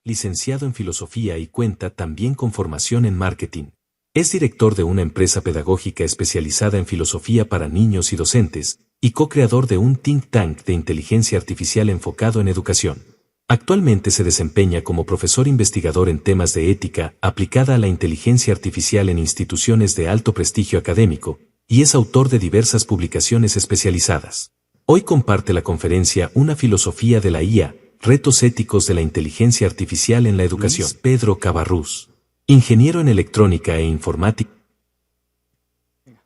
licenciado en filosofía y cuenta también con formación en marketing. Es director de una empresa pedagógica especializada en filosofía para niños y docentes, y co-creador de un think tank de inteligencia artificial enfocado en educación. Actualmente se desempeña como profesor investigador en temas de ética aplicada a la inteligencia artificial en instituciones de alto prestigio académico, y es autor de diversas publicaciones especializadas. Hoy comparte la conferencia Una filosofía de la IA, retos éticos de la inteligencia artificial en la educación. Luis Pedro Cabarrús, ingeniero en electrónica e informática.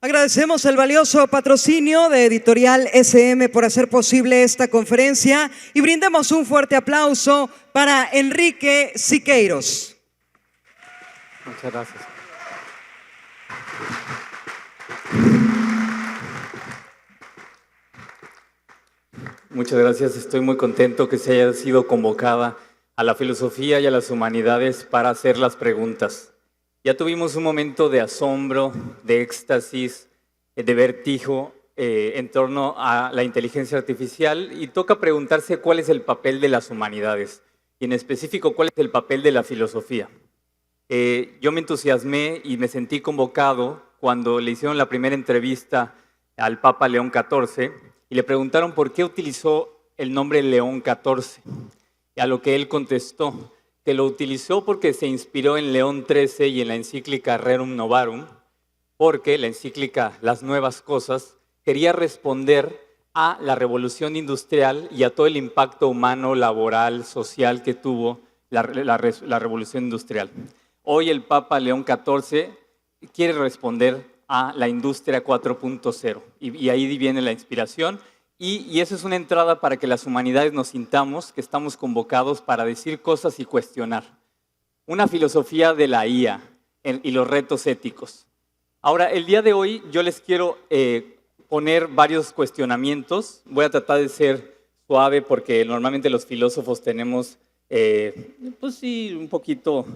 Agradecemos el valioso patrocinio de Editorial SM por hacer posible esta conferencia y brindemos un fuerte aplauso para Enrique Siqueiros. Muchas gracias. Muchas gracias, estoy muy contento que se haya sido convocada a la filosofía y a las humanidades para hacer las preguntas. Ya tuvimos un momento de asombro, de éxtasis, de vértigo en torno a la inteligencia artificial y toca preguntarse cuál es el papel de las humanidades y en específico cuál es el papel de la filosofía. Yo me entusiasmé y me sentí convocado cuando le hicieron la primera entrevista al Papa León XIV y le preguntaron por qué utilizó el nombre León XIV. A lo que él contestó que lo utilizó porque se inspiró en León XIII y en la encíclica Rerum Novarum, porque la encíclica Las Nuevas Cosas quería responder a la revolución industrial y a todo el impacto humano, laboral, social que tuvo la revolución industrial. Hoy el Papa León XIV quiere responder a la industria 4.0 y ahí viene la inspiración y eso es una entrada para que las humanidades nos sintamos que estamos convocados para decir cosas y cuestionar. Una filosofía de la IA y los retos éticos. Ahora, el día de hoy yo les quiero poner varios cuestionamientos. Voy a tratar de ser suave porque normalmente los filósofos tenemos, pues sí, un poquito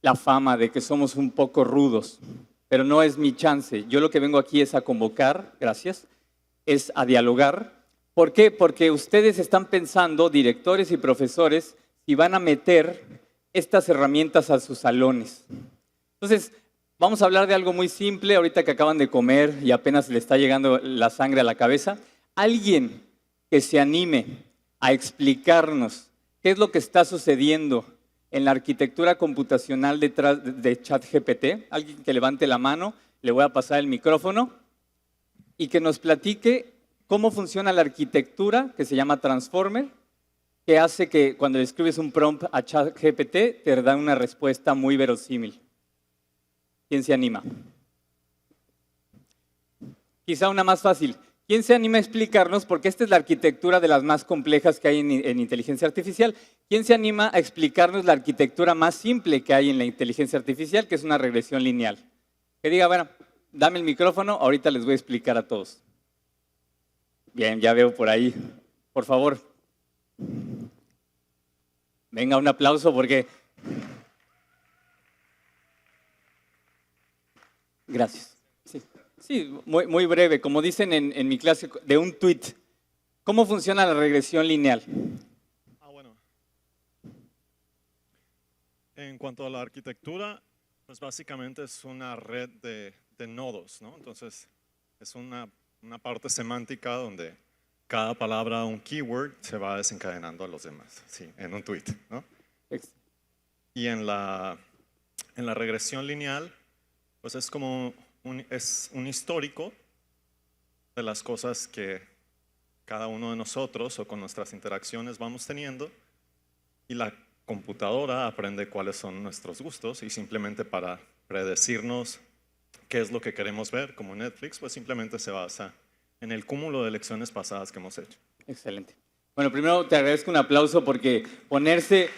la fama de que somos un poco rudos, pero no es mi chance. Yo lo que vengo aquí es a convocar, gracias, es a dialogar. ¿Por qué? Porque ustedes están pensando, directores y profesores, si van a meter estas herramientas a sus salones. Entonces, vamos a hablar de algo muy simple, ahorita que acaban de comer y apenas le está llegando la sangre a la cabeza. Alguien que se anime a explicarnos qué es lo que está sucediendo en la arquitectura computacional detrás de ChatGPT. Alguien que levante la mano, le voy a pasar el micrófono y que nos platique cómo funciona la arquitectura que se llama Transformer, que hace que cuando le escribes un prompt a ChatGPT te da una respuesta muy verosímil. ¿Quién se anima? Quizá una más fácil. ¿Quién se anima a explicarnos? Porque esta es la arquitectura de las más complejas que hay en inteligencia artificial. ¿Quién se anima a explicarnos la arquitectura más simple que hay en la inteligencia artificial, que es una regresión lineal? Que diga, bueno, dame el micrófono, ahorita les voy a explicar a todos. Bien, ya veo por ahí. Por favor. Venga, un aplauso porque... Gracias. Sí, muy breve. Como dicen en mi clase de un tweet, ¿cómo funciona la regresión lineal? Bueno. En cuanto a la arquitectura, pues básicamente es una red de nodos, ¿no? Entonces, es una parte semántica donde cada palabra, un keyword, se va desencadenando a los demás, sí, en un tweet, ¿no? Y en la regresión lineal, pues es como un histórico de las cosas que cada uno de nosotros o con nuestras interacciones vamos teniendo y la computadora aprende cuáles son nuestros gustos y simplemente para predecirnos qué es lo que queremos ver, como Netflix, pues simplemente se basa en el cúmulo de lecciones pasadas que hemos hecho. Excelente. Bueno, primero te agradezco un aplauso porque ponerse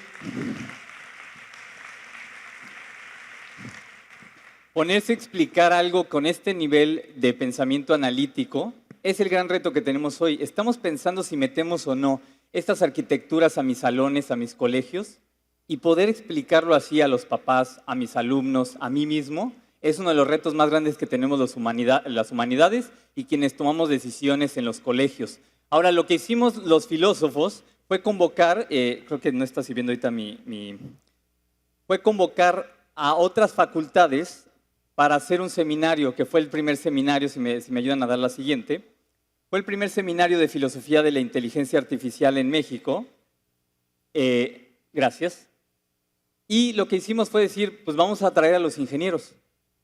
a explicar algo con este nivel de pensamiento analítico es el gran reto que tenemos hoy. Estamos pensando si metemos o no estas arquitecturas a mis salones, a mis colegios, y poder explicarlo así a los papás, a mis alumnos, a mí mismo, es uno de los retos más grandes que tenemos las humanidades y quienes tomamos decisiones en los colegios. Ahora, lo que hicimos los filósofos fue convocar, creo que no está sirviendo ahorita fue convocar a otras facultades para hacer un seminario, que fue el primer seminario, si me ayudan a dar la siguiente, fue el primer seminario de filosofía de la inteligencia artificial en México. Gracias. Y lo que hicimos fue decir, pues vamos a traer a los ingenieros.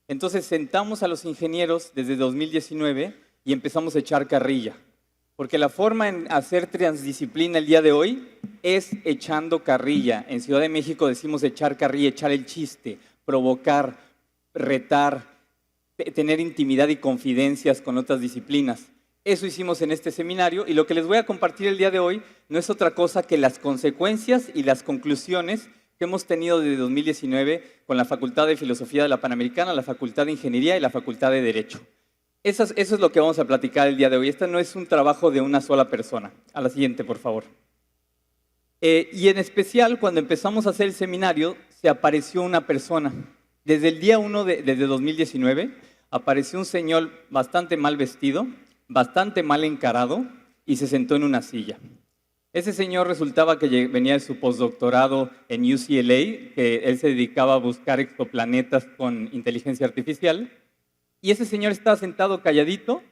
Entonces sentamos a los ingenieros desde 2019 y empezamos a echar carrilla. Porque la forma en hacer transdisciplina el día de hoy es echando carrilla. En Ciudad de México decimos echar carrilla, echar el chiste, provocar, retar, tener intimidad y confidencias con otras disciplinas. Eso hicimos en este seminario y lo que les voy a compartir el día de hoy no es otra cosa que las consecuencias y las conclusiones que hemos tenido desde 2019 con la Facultad de Filosofía de la Panamericana, la Facultad de Ingeniería y la Facultad de Derecho. Eso es lo que vamos a platicar el día de hoy. Este no es un trabajo de una sola persona. A la siguiente, por favor. Y en especial, cuando empezamos a hacer el seminario, se apareció una persona. Desde el día 1 desde 2019, apareció un señor bastante mal vestido, bastante mal encarado, y se sentó en una silla. Ese señor resultaba que venía de su postdoctorado en UCLA, que él se dedicaba a buscar exoplanetas con inteligencia artificial, y ese señor estaba sentado calladito,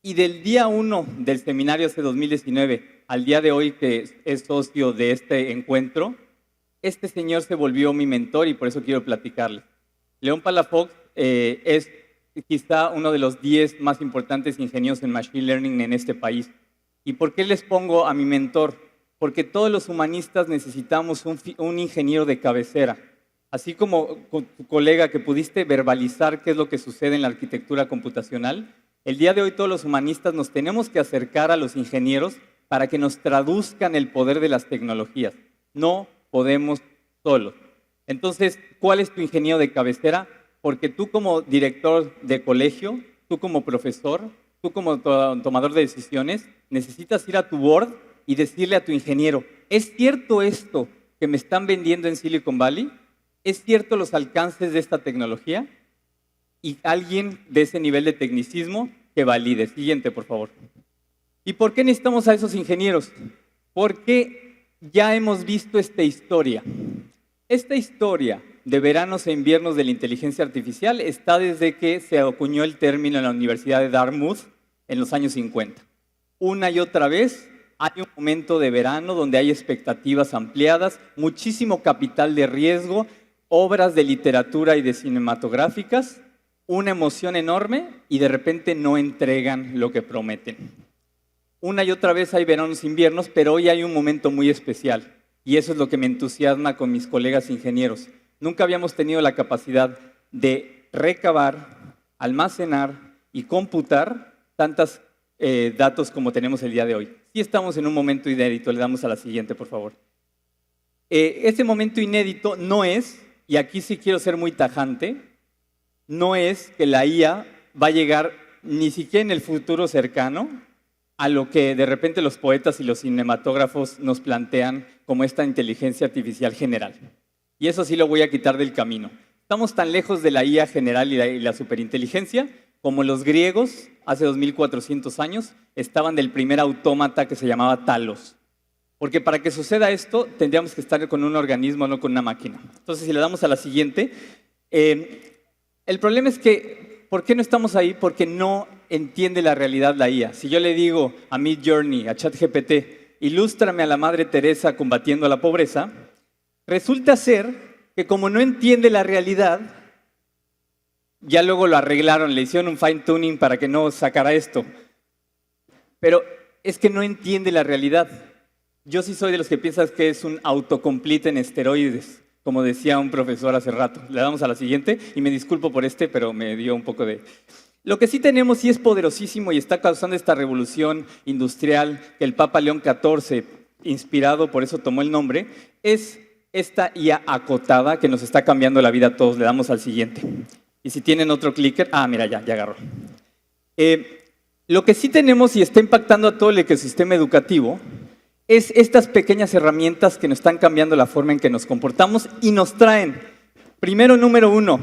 y del día 1 del seminario hace 2019 al día de hoy, que es socio de este encuentro, este señor se volvió mi mentor y por eso quiero platicarles. León Palafox es quizá uno de los 10 más importantes ingenieros en Machine Learning en este país. ¿Y por qué les pongo a mi mentor? Porque todos los humanistas necesitamos un ingeniero de cabecera. Así como con tu colega que pudiste verbalizar qué es lo que sucede en la arquitectura computacional, el día de hoy todos los humanistas nos tenemos que acercar a los ingenieros para que nos traduzcan el poder de las tecnologías. No podemos solos. Entonces, ¿cuál es tu ingeniero de cabecera? Porque tú como director de colegio, tú como profesor, tú como tomador de decisiones, necesitas ir a tu board y decirle a tu ingeniero, ¿es cierto esto que me están vendiendo en Silicon Valley? ¿Es cierto los alcances de esta tecnología? Y alguien de ese nivel de tecnicismo que valide. Siguiente, por favor. ¿Y por qué necesitamos a esos ingenieros? Porque ya hemos visto esta historia. Esta historia de veranos e inviernos de la inteligencia artificial está desde que se acuñó el término en la Universidad de Dartmouth en los años 50. Una y otra vez hay un momento de verano donde hay expectativas ampliadas, muchísimo capital de riesgo, obras de literatura y de cinematográficas, una emoción enorme y de repente no entregan lo que prometen. Una y otra vez hay veranos e inviernos, pero hoy hay un momento muy especial y eso es lo que me entusiasma con mis colegas ingenieros. Nunca habíamos tenido la capacidad de recabar, almacenar y computar tantos datos como tenemos el día de hoy. Sí estamos en un momento inédito, le damos a la siguiente, por favor. Este momento inédito no es, y aquí sí quiero ser muy tajante, no es que la IA va a llegar ni siquiera en el futuro cercano a lo que de repente los poetas y los cinematógrafos nos plantean como esta inteligencia artificial general. Y eso sí lo voy a quitar del camino. Estamos tan lejos de la IA general y la superinteligencia como los griegos, hace 2400 años, estaban del primer autómata que se llamaba Talos. Porque para que suceda esto, tendríamos que estar con un organismo, no con una máquina. Entonces, si le damos a la siguiente, el problema es que, ¿por qué no estamos ahí? Porque no entiende la realidad la IA. Si yo le digo a Midjourney, a ChatGPT, ilústrame a la Madre Teresa combatiendo a la pobreza, resulta ser que como no entiende la realidad, ya luego lo arreglaron, le hicieron un fine tuning para que no sacara esto. Pero es que no entiende la realidad. Yo sí soy de los que piensan que es un autocomplete en esteroides, como decía un profesor hace rato. Le damos a la siguiente y me disculpo por pero me dio un poco de... Lo que sí tenemos y es poderosísimo y está causando esta revolución industrial que el Papa León XIV, inspirado, por eso tomó el nombre, es esta IA acotada que nos está cambiando la vida a todos. Le damos al siguiente. Y si tienen otro clicker, mira, ya agarró. Lo que sí tenemos y está impactando a todo el ecosistema educativo es estas pequeñas herramientas que nos están cambiando la forma en que nos comportamos y nos traen, primero, número 1,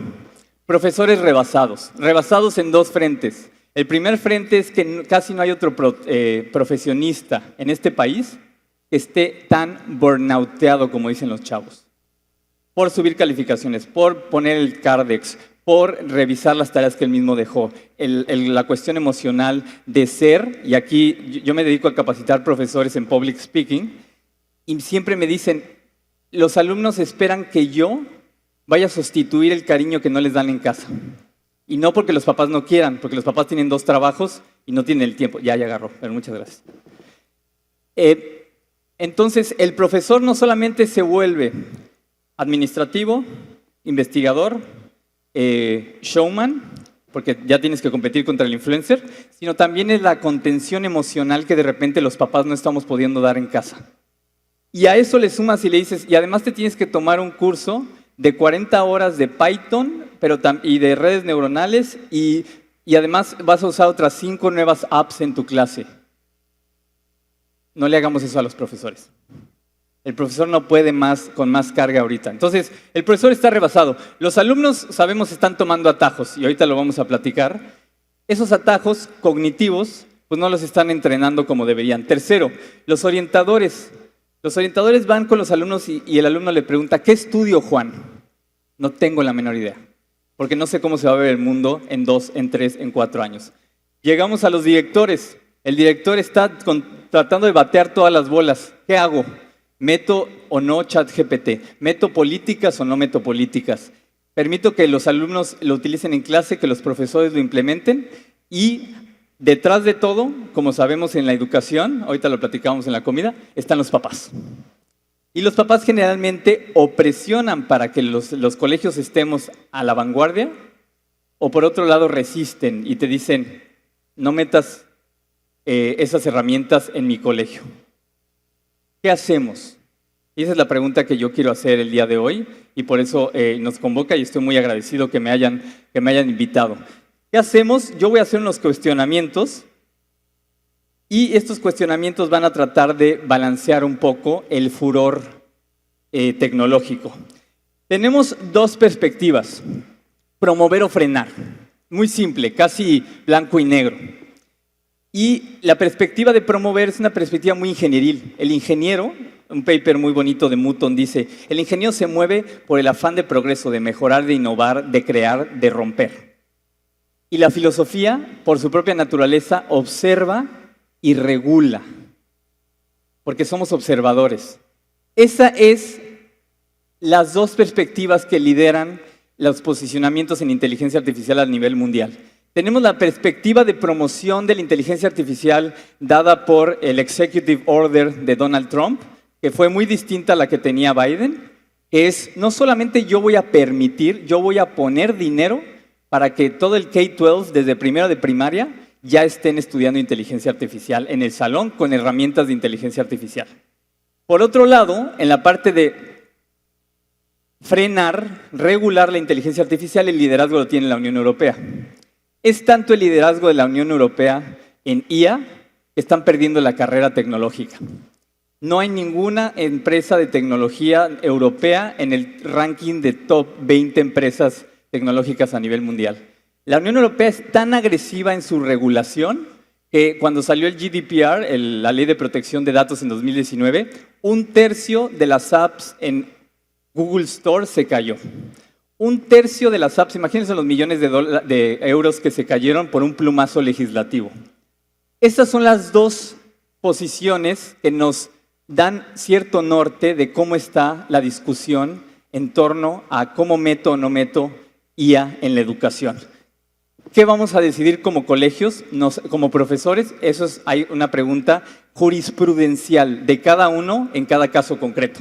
profesores rebasados en dos frentes. El primer frente es que casi no hay otro profesionista en este país que que esté tan burnouteado, como dicen los chavos, por subir calificaciones, por poner el Cardex, por revisar las tareas que él mismo dejó, la cuestión emocional de ser, y aquí yo me dedico a capacitar profesores en public speaking, y siempre me dicen, los alumnos esperan que yo vaya a sustituir el cariño que no les dan en casa. Y no porque los papás no quieran, porque los papás tienen 2 trabajos y no tienen el tiempo. Ya agarró, pero muchas gracias. Entonces, el profesor no solamente se vuelve administrativo, investigador, showman, porque ya tienes que competir contra el influencer, sino también es la contención emocional que de repente los papás no estamos pudiendo dar en casa. Y a eso le sumas y le dices, y además te tienes que tomar un curso de 40 horas de Python y de redes neuronales y además vas a usar otras 5 nuevas apps en tu clase. No le hagamos eso a los profesores. El profesor no puede más con más carga ahorita. Entonces, el profesor está rebasado. Los alumnos, sabemos, están tomando atajos y ahorita lo vamos a platicar. Esos atajos cognitivos, pues no los están entrenando como deberían. Tercero, los orientadores. Los orientadores van con los alumnos y el alumno le pregunta, ¿qué estudio, Juan? No tengo la menor idea, porque no sé cómo se va a ver el mundo en 2, en 3, en 4 años. Llegamos a los directores. El director está tratando de batear todas las bolas. ¿Qué hago? ¿Meto o no ChatGPT? ¿Meto políticas o no meto políticas? ¿Permito que los alumnos lo utilicen en clase, que los profesores lo implementen? Y detrás de todo, como sabemos en la educación, ahorita lo platicamos en la comida, están los papás. Y los papás generalmente o presionan para que los colegios estemos a la vanguardia, o por otro lado resisten y te dicen, no metas esas herramientas en mi colegio. ¿Qué hacemos? Y esa es la pregunta que yo quiero hacer el día de hoy y por eso nos convoca y estoy muy agradecido que me hayan invitado. ¿Qué hacemos? Yo voy a hacer unos cuestionamientos y estos cuestionamientos van a tratar de balancear un poco el furor tecnológico. Tenemos 2 perspectivas, promover o frenar. Muy simple, casi blanco y negro. Y la perspectiva de promover es una perspectiva muy ingenieril. El ingeniero, un paper muy bonito de Mutton dice, el ingeniero se mueve por el afán de progreso, de mejorar, de innovar, de crear, de romper. Y la filosofía, por su propia naturaleza, observa y regula, porque somos observadores. Esas es las 2 perspectivas que lideran los posicionamientos en inteligencia artificial a nivel mundial. Tenemos la perspectiva de promoción de la inteligencia artificial dada por el Executive Order de Donald Trump, que fue muy distinta a la que tenía Biden, que es no solamente yo voy a permitir, yo voy a poner dinero para que todo el K-12 desde primero de primaria ya estén estudiando inteligencia artificial en el salón con herramientas de inteligencia artificial. Por otro lado, en la parte de frenar, regular la inteligencia artificial, el liderazgo lo tiene la Unión Europea. Es tanto el liderazgo de la Unión Europea en IA que están perdiendo la carrera tecnológica. No hay ninguna empresa de tecnología europea en el ranking de top 20 empresas tecnológicas a nivel mundial. La Unión Europea es tan agresiva en su regulación que cuando salió el GDPR, la Ley de Protección de Datos en 2019, 1/3 de las apps en Google Store se cayó. 1/3 de las apps, imagínense los millones de euros que se cayeron por un plumazo legislativo. Estas son las 2 posiciones que nos dan cierto norte de cómo está la discusión en torno a cómo meto o no meto IA en la educación. ¿Qué vamos a decidir como colegios, como profesores? Hay una pregunta jurisprudencial de cada uno en cada caso concreto.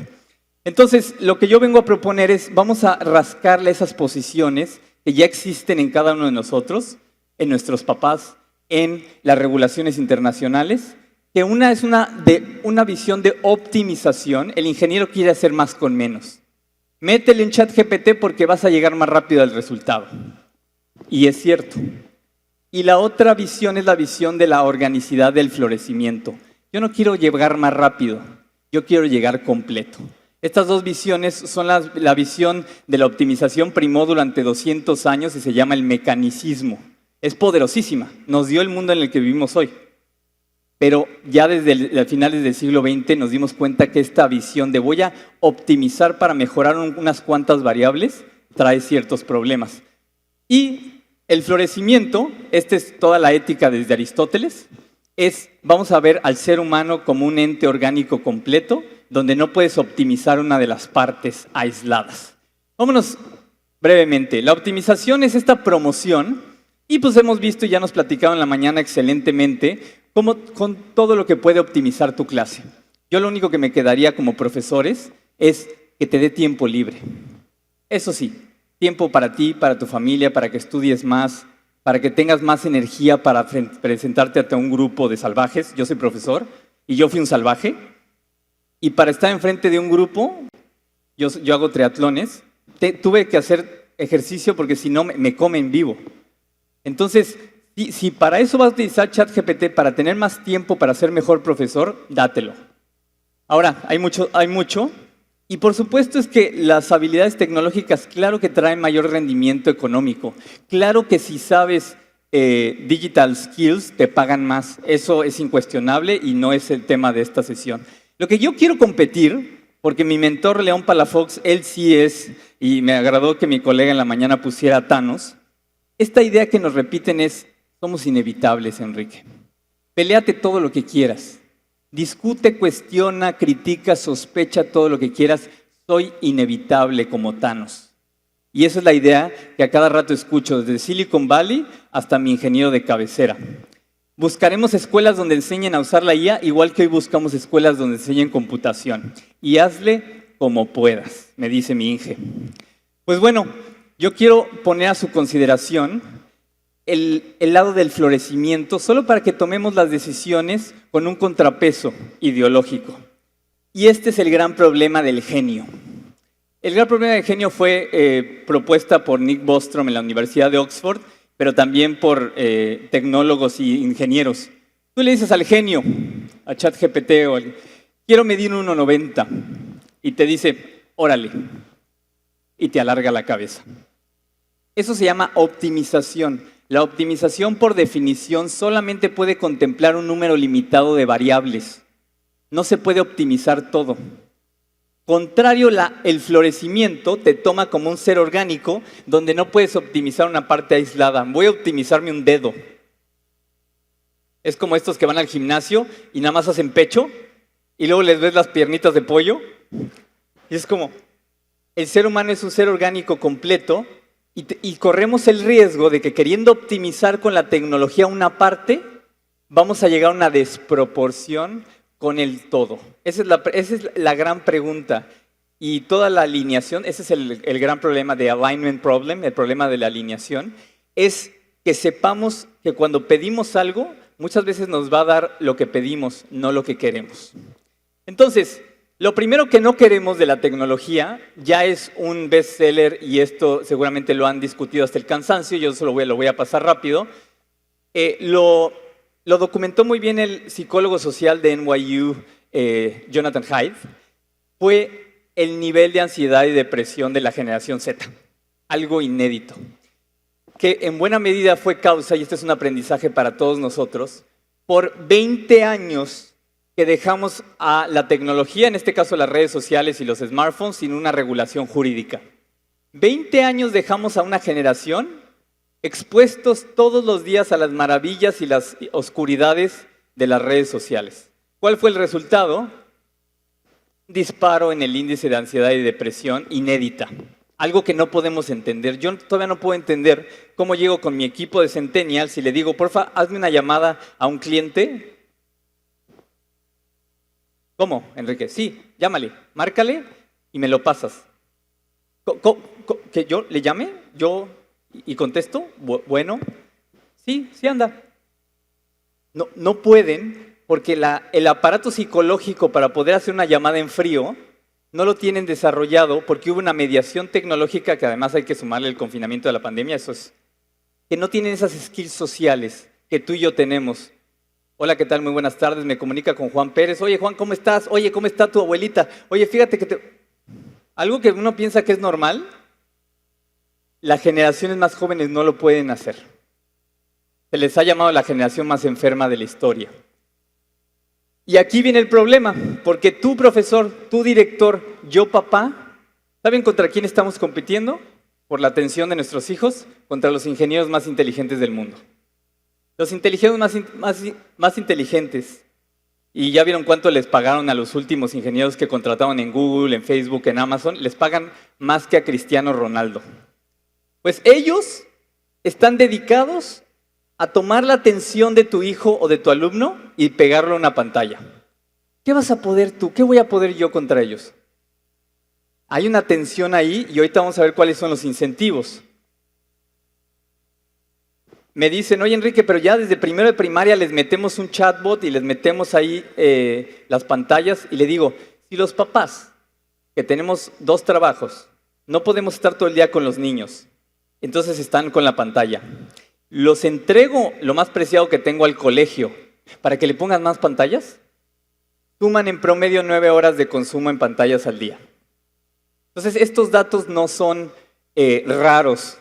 Entonces, lo que yo vengo a proponer es, vamos a rascarle esas posiciones que ya existen en cada uno de nosotros, en nuestros papás, en las regulaciones internacionales, que una es una visión de optimización. El ingeniero quiere hacer más con menos. Métele en ChatGPT porque vas a llegar más rápido al resultado. Y es cierto. Y la otra visión es la visión de la organicidad del florecimiento. Yo no quiero llegar más rápido, yo quiero llegar completo. Estas 2 visiones son la visión de la optimización primó durante 200 años y se llama el mecanicismo. Es poderosísima, nos dio el mundo en el que vivimos hoy. pero ya desde finales del siglo XX nos dimos cuenta que esta visión de voy a optimizar para mejorar unas cuantas variables trae ciertos problemas. Y el florecimiento, esta es toda la ética desde Aristóteles, vamos a ver al ser humano como un ente orgánico completo, donde no puedes optimizar una de las partes aisladas. Vámonos brevemente. La optimización es esta promoción, y pues hemos visto y ya nos platicaron en la mañana excelentemente, como con todo lo que puede optimizar tu clase. Yo lo único que me quedaría como profesores es que te dé tiempo libre. Eso sí, tiempo para ti, para tu familia, para que estudies más, para que tengas más energía para presentarte ante un grupo de salvajes. Yo soy profesor y yo fui un salvaje. Y para estar enfrente de un grupo, yo hago triatlones, tuve que hacer ejercicio porque si no me comen vivo. Entonces, si para eso vas a utilizar ChatGPT para tener más tiempo para ser mejor profesor, dátelo. Ahora, hay mucho. Y por supuesto es que las habilidades tecnológicas, claro que traen mayor rendimiento económico. Claro que si sabes digital skills, te pagan más. Eso es incuestionable y no es el tema de esta sesión. Lo que yo quiero competir, porque mi mentor León Palafox, él sí es, y me agradó que mi colega en la mañana pusiera a Thanos, esta idea que nos repiten es, somos inevitables, Enrique. Peléate todo lo que quieras. Discute, cuestiona, critica, sospecha, todo lo que quieras. Soy inevitable como Thanos. Y esa es la idea que a cada rato escucho, desde Silicon Valley hasta mi ingeniero de cabecera. Buscaremos escuelas donde enseñen a usar la IA, igual que hoy buscamos escuelas donde enseñen computación. Y hazle como puedas, me dice mi Inge. Pues bueno, yo quiero poner a su consideración el lado del florecimiento, solo para que tomemos las decisiones con un contrapeso ideológico. Y este es el gran problema del genio. El gran problema del genio fue propuesta por Nick Bostrom en la Universidad de Oxford, pero también por tecnólogos y ingenieros. Tú le dices al genio, a ChatGPT, quiero medir 1,90, y te dice, órale, y te alarga la cabeza. Eso se llama optimización. La optimización, por definición, solamente puede contemplar un número limitado de variables. No se puede optimizar todo. Contrario, el florecimiento te toma como un ser orgánico donde no puedes optimizar una parte aislada. Voy a optimizarme un dedo. Es como estos que van al gimnasio y nada más hacen pecho y luego les ves las piernitas de pollo. Y es como, el ser humano es un ser orgánico completo y corremos el riesgo de que queriendo optimizar con la tecnología una parte, vamos a llegar a una desproporción con el todo. Esa es la gran pregunta. Y toda la alineación, ese es el gran problema de alignment problem, el problema de la alineación, es que sepamos que cuando pedimos algo, muchas veces nos va a dar lo que pedimos, no lo que queremos. Entonces, lo primero que no queremos de la tecnología ya es un bestseller, y esto seguramente lo han discutido hasta el cansancio, yo solo lo voy a pasar rápido. Lo documentó muy bien el psicólogo social de NYU, Jonathan Haidt. Fue el nivel de ansiedad y depresión de la generación Z, algo inédito, que en buena medida fue causa, y este es un aprendizaje para todos nosotros, por 20 años que dejamos a la tecnología, en este caso las redes sociales y los smartphones, sin una regulación jurídica. 20 años dejamos a una generación expuestos todos los días a las maravillas y las oscuridades de las redes sociales. ¿Cuál fue el resultado? Disparo en el índice de ansiedad y depresión inédita. Algo que no podemos entender. Yo todavía no puedo entender cómo llego con mi equipo de Centennials y le digo, porfa, hazme una llamada a un cliente. ¿Cómo, Enrique? Sí, llámale, márcale y me lo pasas. ¿Que yo le llame? ¿Y contesto? Bueno, sí anda. No pueden, porque el aparato psicológico para poder hacer una llamada en frío no lo tienen desarrollado porque hubo una mediación tecnológica, que además hay que sumarle el confinamiento de la pandemia, eso es, que no tienen esas skills sociales que tú y yo tenemos. Hola, ¿qué tal? Muy buenas tardes, me comunica con Juan Pérez. Oye, Juan, ¿cómo estás? Oye, ¿cómo está tu abuelita? Oye, fíjate que algo que uno piensa que es normal, las generaciones más jóvenes no lo pueden hacer. Se les ha llamado la generación más enferma de la historia. Y aquí viene el problema, porque tú, profesor, tú, director, yo, papá, ¿saben contra quién estamos compitiendo? Por la atención de nuestros hijos, contra los ingenieros más inteligentes del mundo. Los ingenieros más inteligentes, y ya vieron cuánto les pagaron a los últimos ingenieros que contrataron en Google, en Facebook, en Amazon, les pagan más que a Cristiano Ronaldo. Pues ellos están dedicados a tomar la atención de tu hijo o de tu alumno y pegarlo a una pantalla. ¿Qué vas a poder tú? ¿Qué voy a poder yo contra ellos? Hay una tensión ahí y ahorita vamos a ver cuáles son los incentivos. Me dicen, oye Enrique, pero ya desde primero de primaria les metemos un chatbot y les metemos ahí las pantallas. Y le digo, si los papás, que tenemos 2 trabajos, no podemos estar todo el día con los niños, entonces están con la pantalla. Los entrego lo más preciado que tengo al colegio para que le pongan más pantallas. Suman en promedio 9 horas de consumo en pantallas al día. Entonces, estos datos no son raros.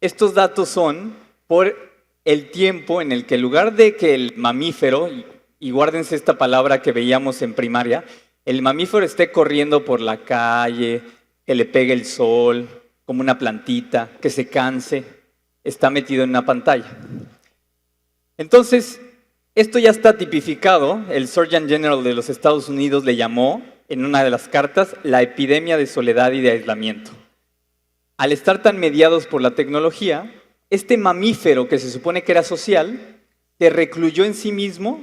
Estos datos son por el tiempo en el que en lugar de que el mamífero, y guárdense esta palabra que veíamos en primaria, el mamífero esté corriendo por la calle, que le pegue el sol, como una plantita, que se canse, está metido en una pantalla. Entonces, esto ya está tipificado. El Surgeon General de los Estados Unidos le llamó, en una de las cartas, la epidemia de soledad y de aislamiento. Al estar tan mediados por la tecnología, este mamífero que se supone que era social, se recluyó en sí mismo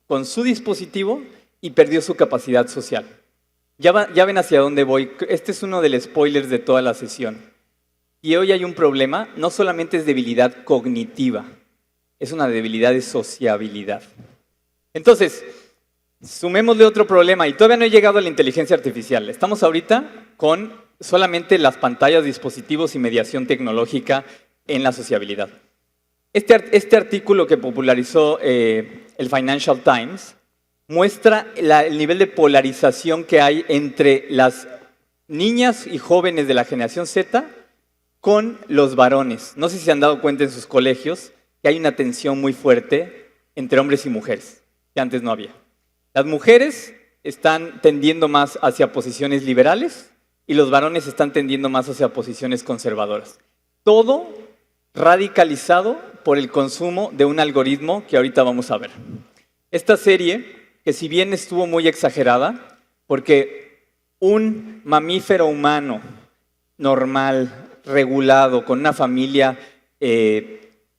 con su dispositivo y perdió su capacidad social. Ya ven hacia dónde voy. Este es uno de los spoilers de toda la sesión. Y hoy hay un problema, no solamente es debilidad cognitiva, es una debilidad de sociabilidad. Entonces, sumémosle otro problema, y todavía no he llegado a la inteligencia artificial. Estamos ahorita con solamente las pantallas, dispositivos y mediación tecnológica en la sociabilidad. Este artículo que popularizó el Financial Times muestra el nivel de polarización que hay entre las niñas y jóvenes de la generación Z con los varones. No sé si se han dado cuenta en sus colegios que hay una tensión muy fuerte entre hombres y mujeres, que antes no había. Las mujeres están tendiendo más hacia posiciones liberales y los varones están tendiendo más hacia posiciones conservadoras. Todo radicalizado por el consumo de un algoritmo que ahorita vamos a ver. Esta serie, que si bien estuvo muy exagerada, porque un mamífero humano normal, regulado, con una familia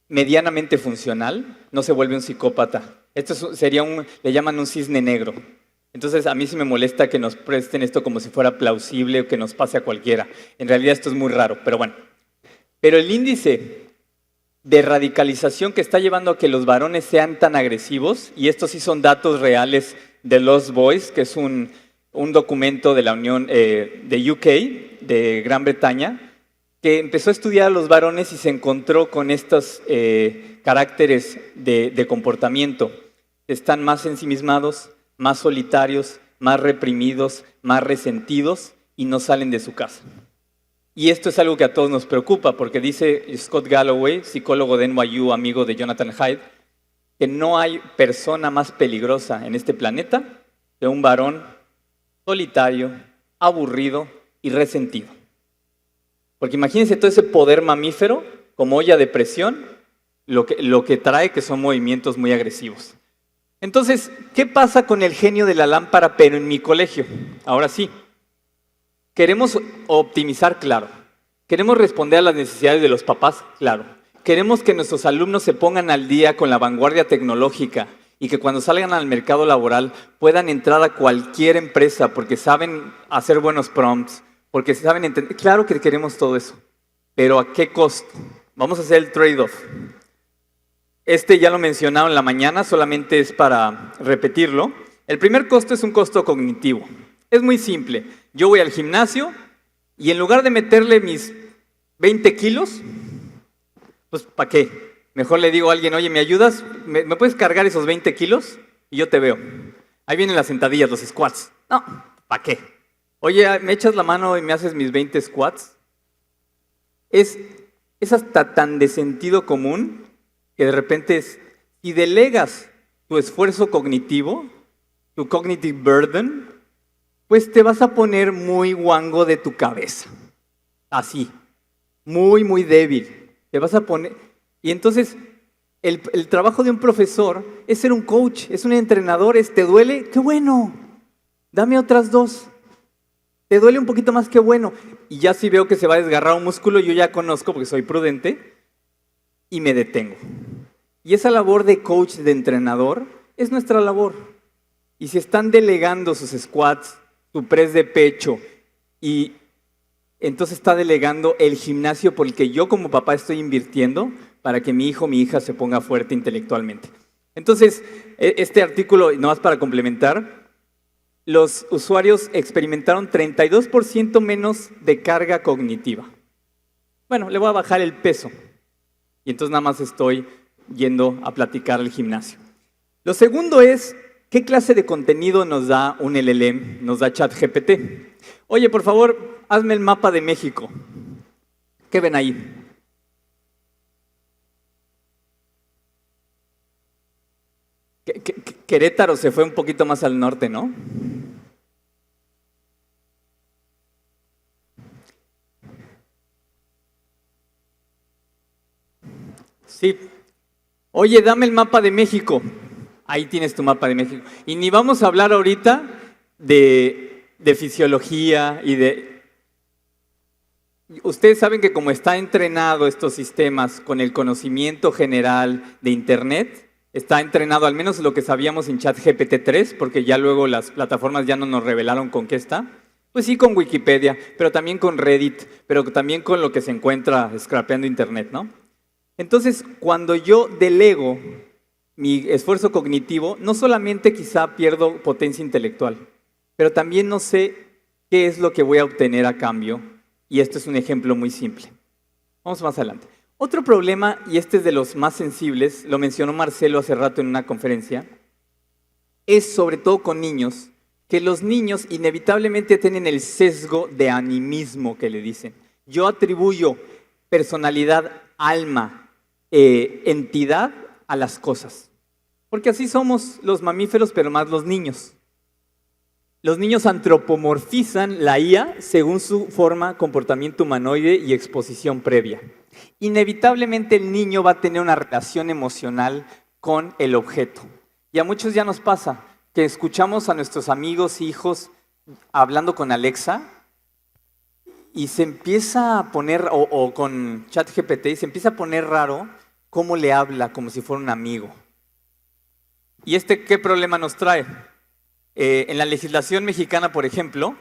medianamente funcional, no se vuelve un psicópata. Esto sería le llaman un cisne negro. Entonces a mí sí me molesta que nos presten esto como si fuera plausible o que nos pase a cualquiera. En realidad esto es muy raro, pero bueno. Pero el índice de radicalización que está llevando a que los varones sean tan agresivos, y estos sí son datos reales de Lost Boys, que es un documento de la Unión de UK, de Gran Bretaña, que empezó a estudiar a los varones y se encontró con estos caracteres de comportamiento. Están más ensimismados, más solitarios, más reprimidos, más resentidos y no salen de su casa. Y esto es algo que a todos nos preocupa, porque dice Scott Galloway, psicólogo de NYU, amigo de Jonathan Haidt, que no hay persona más peligrosa en este planeta que un varón solitario, aburrido y resentido. Porque imagínense todo ese poder mamífero como olla de presión, lo que trae que son movimientos muy agresivos. Entonces, ¿qué pasa con el genio de la lámpara, pero en mi colegio? Ahora sí. ¿Queremos optimizar? Claro. ¿Queremos responder a las necesidades de los papás? Claro. ¿Queremos que nuestros alumnos se pongan al día con la vanguardia tecnológica y que cuando salgan al mercado laboral puedan entrar a cualquier empresa porque saben hacer buenos prompts, porque saben entender? Claro que queremos todo eso. ¿Pero a qué costo? Vamos a hacer el trade-off. Ya lo mencionaba en la mañana, solamente es para repetirlo. El primer costo es un costo cognitivo. Es muy simple. Yo voy al gimnasio y en lugar de meterle mis 20 kilos, pues ¿para qué? Mejor le digo a alguien, oye, ¿me ayudas? ¿Me puedes cargar esos 20 kilos? Y yo te veo. Ahí vienen las sentadillas, los squats. No, ¿para qué? Oye, ¿me echas la mano y me haces mis 20 squats? Es hasta tan de sentido común que de repente si delegas tu esfuerzo cognitivo, tu cognitive burden, pues te vas a poner muy guango de tu cabeza. Así, muy, muy débil. Te vas a poner... Y entonces, el trabajo de un profesor es ser un coach, es un entrenador, ¿te duele? ¡Qué bueno! Dame otras 2. ¿Te duele un poquito más? ¡Qué bueno! Y ya si veo que se va a desgarrar un músculo, yo ya conozco, porque soy prudente, y me detengo. Y esa labor de coach, de entrenador, es nuestra labor. Y si están delegando sus squats, su press de pecho, y entonces está delegando el gimnasio por el que yo como papá estoy invirtiendo para que mi hijo o mi hija se ponga fuerte intelectualmente. Entonces, este artículo, nomás para complementar, los usuarios experimentaron 32% menos de carga cognitiva. Bueno, le voy a bajar el peso. Y entonces nada más estoy yendo a platicar al gimnasio. Lo segundo es, ¿qué clase de contenido nos da un LLM? Nos da ChatGPT. Oye, por favor, hazme el mapa de México. ¿Qué ven ahí? Querétaro se fue un poquito más al norte, ¿no? Sí. Oye, dame el mapa de México. Ahí tienes tu mapa de México. Y ni vamos a hablar ahorita de fisiología y de... Ustedes saben que como está entrenado estos sistemas con el conocimiento general de Internet, está entrenado al menos lo que sabíamos en ChatGPT 3, porque ya luego las plataformas ya no nos revelaron con qué está. Pues sí, con Wikipedia, pero también con Reddit, pero también con lo que se encuentra scrapeando Internet, ¿no? Entonces, cuando yo delego mi esfuerzo cognitivo, no solamente quizá pierdo potencia intelectual, pero también no sé qué es lo que voy a obtener a cambio. Y esto es un ejemplo muy simple. Vamos más adelante. Otro problema, y este es de los más sensibles, lo mencionó Marcelo hace rato en una conferencia, es sobre todo con niños, que los niños inevitablemente tienen el sesgo de animismo que le dicen. Yo atribuyo personalidad, alma, entidad a las cosas. Porque así somos los mamíferos, pero más los niños. Los niños antropomorfizan la IA según su forma, comportamiento humanoide y exposición previa. Inevitablemente el niño va a tener una relación emocional con el objeto. Y a muchos ya nos pasa que escuchamos a nuestros amigos, hijos, hablando con Alexa y se empieza a poner, o con ChatGPT, y se empieza a poner raro cómo le habla, como si fuera un amigo. ¿Y qué problema nos trae? En la legislación mexicana, por ejemplo,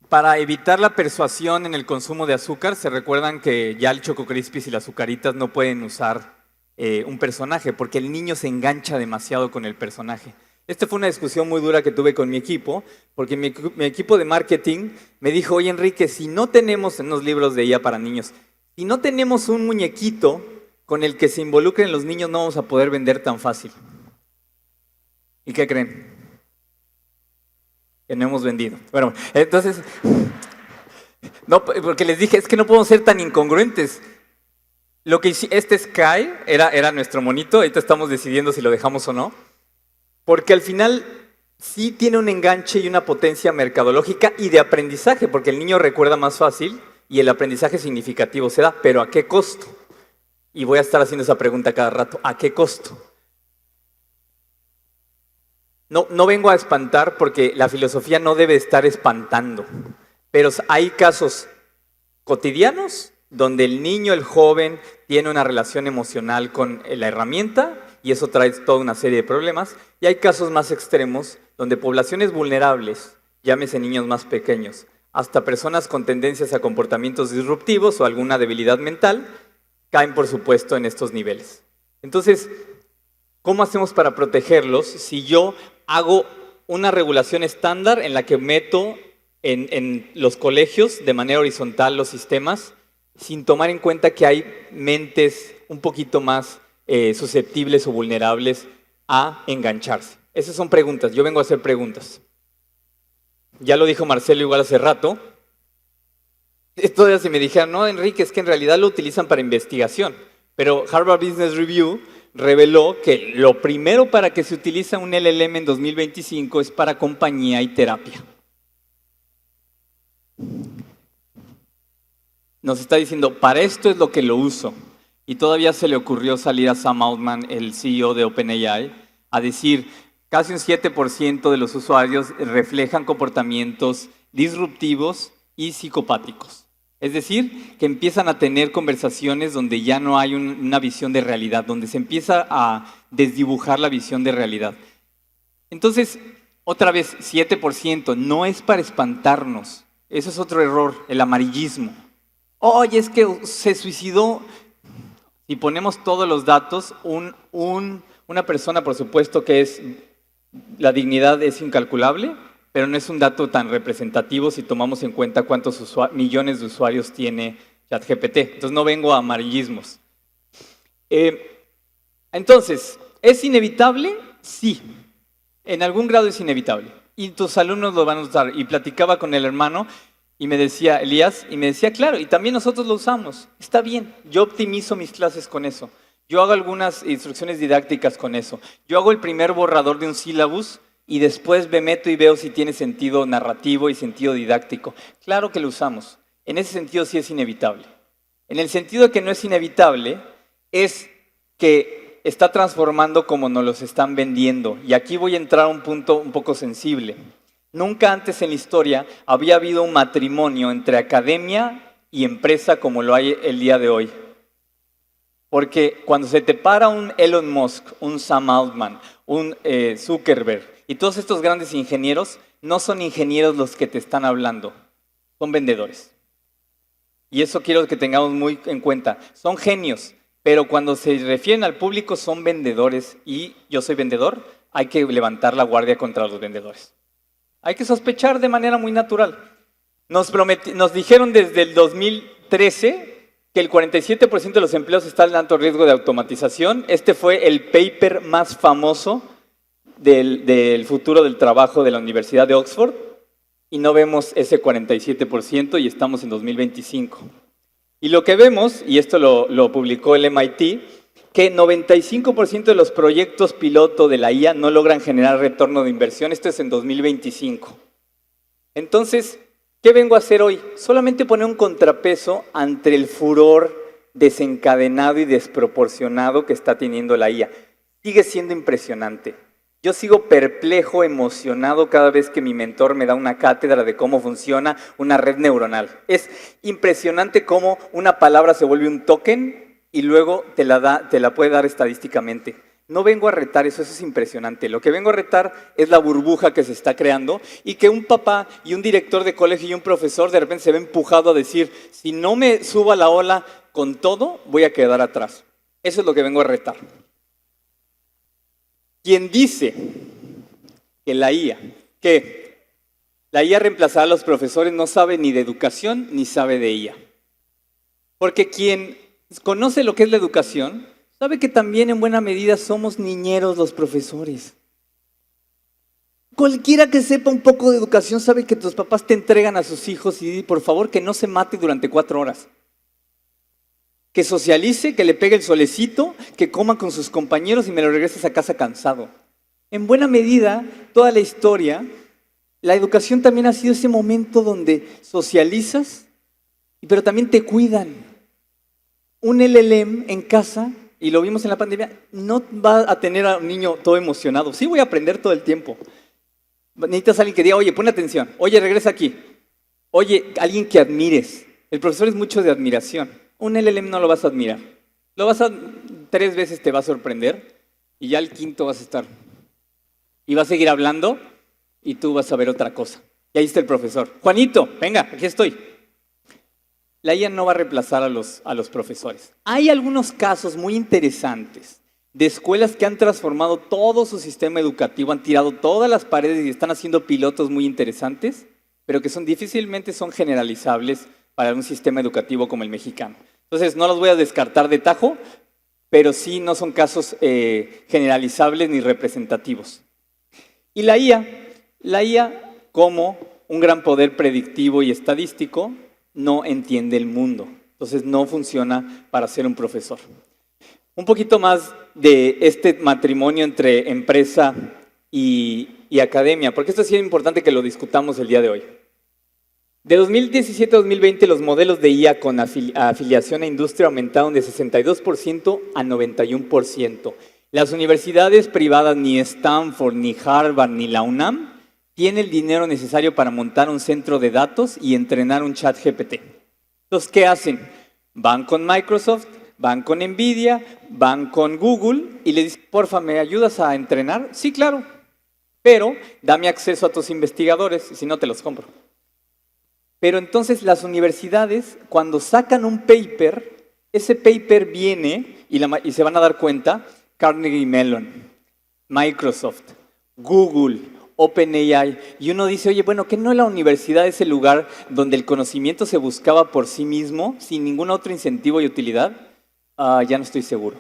para evitar la persuasión en el consumo de azúcar, se recuerdan que ya el Choco Crispies y las azucaritas no pueden usar un personaje, porque el niño se engancha demasiado con el personaje. Esta fue una discusión muy dura que tuve con mi equipo, porque mi equipo de marketing me dijo, oye Enrique, si no tenemos en los libros de IA para niños, si no tenemos un muñequito con el que se involucren los niños, no vamos a poder vender tan fácil. ¿Y qué creen? Que no hemos vendido. Bueno, entonces, no, porque les dije, es que no podemos ser tan incongruentes. Lo que Sky era nuestro monito, ahorita estamos decidiendo si lo dejamos o no, porque al final sí tiene un enganche y una potencia mercadológica y de aprendizaje, porque el niño recuerda más fácil y el aprendizaje significativo se da, pero ¿a qué costo? Y voy a estar haciendo esa pregunta cada rato, ¿a qué costo? No vengo a espantar porque la filosofía no debe estar espantando, pero hay casos cotidianos donde el niño, el joven, tiene una relación emocional con la herramienta y eso trae toda una serie de problemas. Y hay casos más extremos donde poblaciones vulnerables, llámese niños más pequeños, hasta personas con tendencias a comportamientos disruptivos o alguna debilidad mental, caen por supuesto en estos niveles. Entonces, ¿cómo hacemos para protegerlos si yo hago una regulación estándar en la que meto en los colegios de manera horizontal los sistemas sin tomar en cuenta que hay mentes un poquito más susceptibles o vulnerables a engancharse? Esas son preguntas, yo vengo a hacer preguntas. Ya lo dijo Marcelo igual hace rato. Esto ya se me dijeron, no Enrique, es que en realidad lo utilizan para investigación, pero Harvard Business Review reveló que lo primero para que se utiliza un LLM en 2025 es para compañía y terapia. Nos está diciendo, para esto es lo que lo uso. Y todavía se le ocurrió salir a Sam Altman, el CEO de OpenAI, a decir, casi un 7% de los usuarios reflejan comportamientos disruptivos y psicopáticos. Es decir, que empiezan a tener conversaciones donde ya no hay una visión de realidad, donde se empieza a desdibujar la visión de realidad. Entonces, otra vez, 7%, no es para espantarnos. Eso es otro error, el amarillismo. Oye, es que se suicidó. Si ponemos todos los datos, una persona, por supuesto que la dignidad es incalculable, pero no es un dato tan representativo si tomamos en cuenta cuántos millones de usuarios tiene ChatGPT. Entonces no vengo a amarillismos. Entonces, ¿es inevitable? Sí, en algún grado es inevitable. Y tus alumnos lo van a usar. Y platicaba con el hermano y me decía, Elías, y me decía, claro, y también nosotros lo usamos. Está bien, yo optimizo mis clases con eso. Yo hago algunas instrucciones didácticas con eso. Yo hago el primer borrador de un sílabus y después me meto y veo si tiene sentido narrativo y sentido didáctico. Claro que lo usamos. En ese sentido sí es inevitable. En el sentido de que no es inevitable, es que está transformando como nos los están vendiendo. Y aquí voy a entrar a un punto un poco sensible. Nunca antes en la historia había habido un matrimonio entre academia y empresa como lo hay el día de hoy. Porque cuando se te para un Elon Musk, un Sam Altman, un Zuckerberg y todos estos grandes ingenieros, no son ingenieros los que te están hablando, son vendedores. Y eso quiero que tengamos muy en cuenta. Son genios, pero cuando se refieren al público son vendedores y yo soy vendedor, hay que levantar la guardia contra los vendedores. Hay que sospechar de manera muy natural. Nos dijeron desde el 2013 que el 47% de los empleos están en alto riesgo de automatización. Este fue el paper más famoso del futuro del trabajo de la Universidad de Oxford y no vemos ese 47% y estamos en 2025. Y lo que vemos, y esto lo publicó el MIT, que 95% de los proyectos piloto de la IA no logran generar retorno de inversión. Esto es en 2025. Entonces, ¿qué vengo a hacer hoy? Solamente poner un contrapeso ante el furor desencadenado y desproporcionado que está teniendo la IA. Sigue siendo impresionante. Yo sigo perplejo, emocionado cada vez que mi mentor me da una cátedra de cómo funciona una red neuronal. Es impresionante cómo una palabra se vuelve un token y luego te la puede dar estadísticamente. No vengo a retar eso es impresionante. Lo que vengo a retar es la burbuja que se está creando y que un papá y un director de colegio y un profesor de repente se ve empujado a decir, si no me subo a la ola con todo, voy a quedar atrás. Eso es lo que vengo a retar. Quien dice que la IA reemplazará a los profesores no sabe ni de educación ni sabe de IA. Porque quien conoce lo que es la educación, sabe que también en buena medida somos niñeros los profesores. Cualquiera que sepa un poco de educación sabe que tus papás te entregan a sus hijos y por favor que no se mate durante 4 horas. Que socialice, que le pegue el solecito, que coma con sus compañeros y me lo regreses a casa cansado. En buena medida, toda la historia, la educación también ha sido ese momento donde socializas, pero también te cuidan. Un LLM en casa, y lo vimos en la pandemia, no va a tener a un niño todo emocionado. Sí voy a aprender todo el tiempo. Necesitas a alguien que diga, oye, pon atención. Oye, regresa aquí. Oye, alguien que admires. El profesor es mucho de admiración. Un LLM no lo vas a admirar. 3 veces te va a sorprender y ya el 5.º vas a estar. Y va a seguir hablando y tú vas a ver otra cosa. Y ahí está el profesor. Juanito, venga, aquí estoy. La IA no va a reemplazar a los profesores. Hay algunos casos muy interesantes de escuelas que han transformado todo su sistema educativo, han tirado todas las paredes y están haciendo pilotos muy interesantes, pero que difícilmente son generalizables para un sistema educativo como el mexicano. Entonces, no los voy a descartar de tajo, pero sí no son casos generalizables ni representativos. Y la IA, como un gran poder predictivo y estadístico, no entiende el mundo. Entonces, no funciona para ser un profesor. Un poquito más de este matrimonio entre empresa y academia, porque esto sí es importante que lo discutamos el día de hoy. De 2017 a 2020, los modelos de IA con afiliación a industria aumentaron de 62% a 91%. Las universidades privadas, ni Stanford, ni Harvard, ni la UNAM, tienen el dinero necesario para montar un centro de datos y entrenar un chat GPT. Entonces, ¿qué hacen? Van con Microsoft, van con Nvidia, van con Google y le dicen, porfa, ¿me ayudas a entrenar? Sí, claro, pero dame acceso a tus investigadores, si no te los compro. Pero entonces las universidades, cuando sacan un paper, ese paper viene y se van a dar cuenta, Carnegie Mellon, Microsoft, Google, OpenAI, y uno dice, oye, bueno, ¿qué no la universidad es el lugar donde el conocimiento se buscaba por sí mismo, sin ningún otro incentivo y utilidad? Ya no estoy seguro.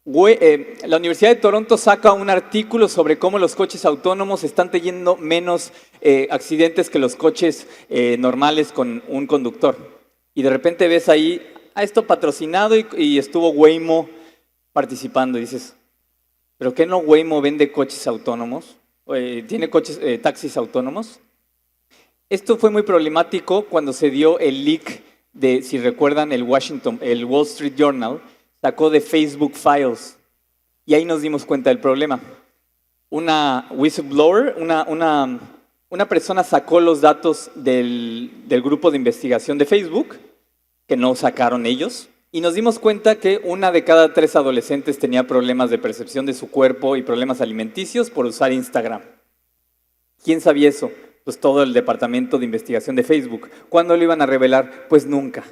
La Universidad de Toronto saca un artículo sobre cómo los coches autónomos están teniendo menos accidentes que los coches normales con un conductor. Y de repente ves ahí, esto patrocinado y estuvo Waymo participando. Y dices, ¿pero qué no Waymo vende coches autónomos? ¿Tiene taxis autónomos? Esto fue muy problemático cuando se dio el leak de, si recuerdan, el Wall Street Journal, sacó de Facebook Files y ahí nos dimos cuenta del problema. Una whistleblower, una persona sacó los datos del grupo de investigación de Facebook, que no sacaron ellos, y nos dimos cuenta que 1 de cada 3 adolescentes tenía problemas de percepción de su cuerpo y problemas alimenticios por usar Instagram. ¿Quién sabía eso? Pues todo el departamento de investigación de Facebook. ¿Cuándo lo iban a revelar? Pues nunca.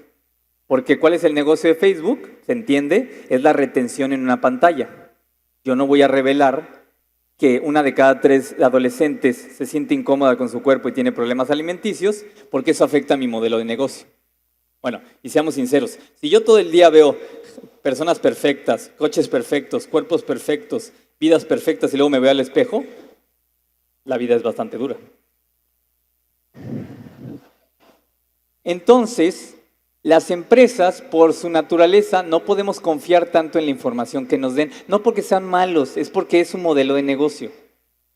Porque ¿cuál es el negocio de Facebook? ¿Se entiende? Es la retención en una pantalla. Yo no voy a revelar que 1 de cada 3 adolescentes se siente incómoda con su cuerpo y tiene problemas alimenticios, porque eso afecta a mi modelo de negocio. Bueno, y seamos sinceros, si yo todo el día veo personas perfectas, coches perfectos, cuerpos perfectos, vidas perfectas y luego me veo al espejo, la vida es bastante dura. Entonces, las empresas, por su naturaleza, no podemos confiar tanto en la información que nos den, no porque sean malos, es porque es un modelo de negocio.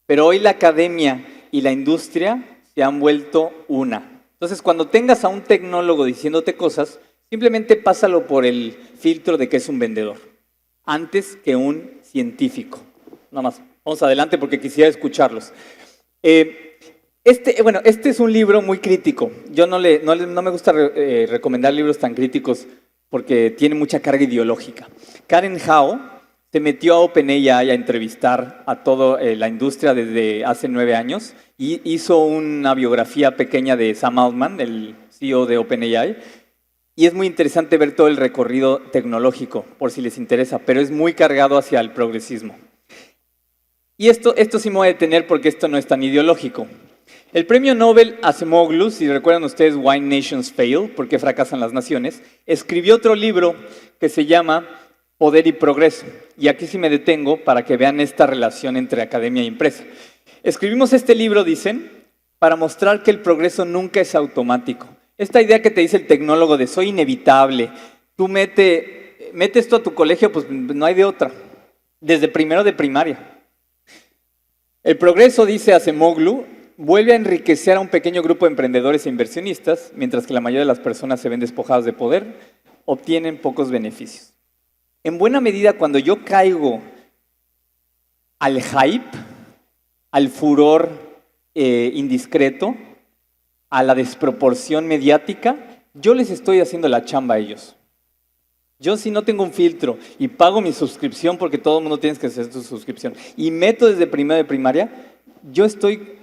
Pero hoy la academia y la industria se han vuelto una. Entonces, cuando tengas a un tecnólogo diciéndote cosas, simplemente pásalo por el filtro de que es un vendedor, antes que un científico. Nada más, vamos adelante porque quisiera escucharlos. Este es un libro muy crítico. Yo no me gusta recomendar libros tan críticos porque tiene mucha carga ideológica. Karen Hao se metió a OpenAI a entrevistar a toda la industria desde hace 9 años y hizo una biografía pequeña de Sam Altman, el CEO de OpenAI, y es muy interesante ver todo el recorrido tecnológico, por si les interesa, pero es muy cargado hacia el progresismo. Y esto sí me voy a detener porque esto no es tan ideológico. El premio Nobel Acemoglu, si recuerdan ustedes Why Nations Fail, ¿por qué fracasan las naciones?, escribió otro libro que se llama Poder y Progreso. Y aquí sí me detengo para que vean esta relación entre academia y empresa. Escribimos este libro, dicen, para mostrar que el progreso nunca es automático. Esta idea que te dice el tecnólogo de soy inevitable, tú mete esto a tu colegio, pues no hay de otra, desde primero de primaria. El progreso, dice Acemoglu, vuelve a enriquecer a un pequeño grupo de emprendedores e inversionistas, mientras que la mayoría de las personas se ven despojadas de poder, obtienen pocos beneficios. En buena medida, cuando yo caigo al hype, al furor indiscreto, a la desproporción mediática, yo les estoy haciendo la chamba a ellos. Yo si no tengo un filtro y pago mi suscripción, porque todo el mundo tiene que hacer su suscripción, y meto desde primero de primaria, yo estoy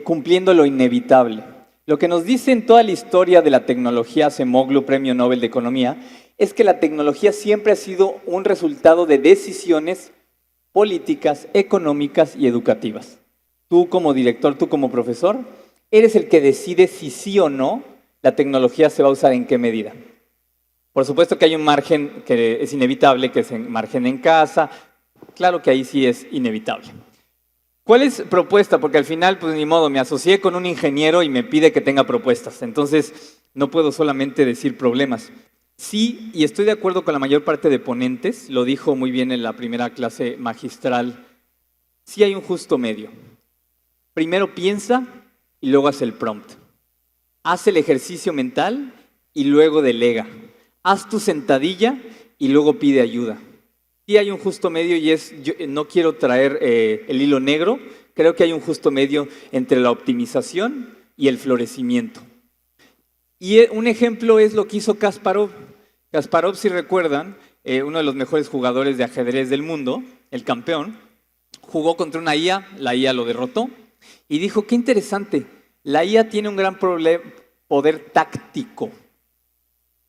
cumpliendo lo inevitable. Lo que nos dice en toda la historia de la tecnología, Acemoglu, Premio Nobel de Economía, es que la tecnología siempre ha sido un resultado de decisiones políticas, económicas y educativas. Tú como director, tú como profesor, eres el que decide si sí o no la tecnología se va a usar en qué medida. Por supuesto que hay un margen que es inevitable, que es el margen en casa. Claro que ahí sí es inevitable. ¿Cuál es propuesta? Porque al final, pues ni modo, me asocié con un ingeniero y me pide que tenga propuestas. Entonces, no puedo solamente decir problemas. Sí, y estoy de acuerdo con la mayor parte de ponentes, lo dijo muy bien en la primera clase magistral, sí hay un justo medio. Primero piensa y luego haz el prompt. Haz el ejercicio mental y luego delega. Haz tu sentadilla y luego pide ayuda. Sí hay un justo medio y no quiero traer el hilo negro, creo que hay un justo medio entre la optimización y el florecimiento. Y un ejemplo es lo que hizo Kasparov. Kasparov, si recuerdan, uno de los mejores jugadores de ajedrez del mundo, el campeón, jugó contra una IA, la IA lo derrotó y dijo, qué interesante, la IA tiene un gran poder táctico.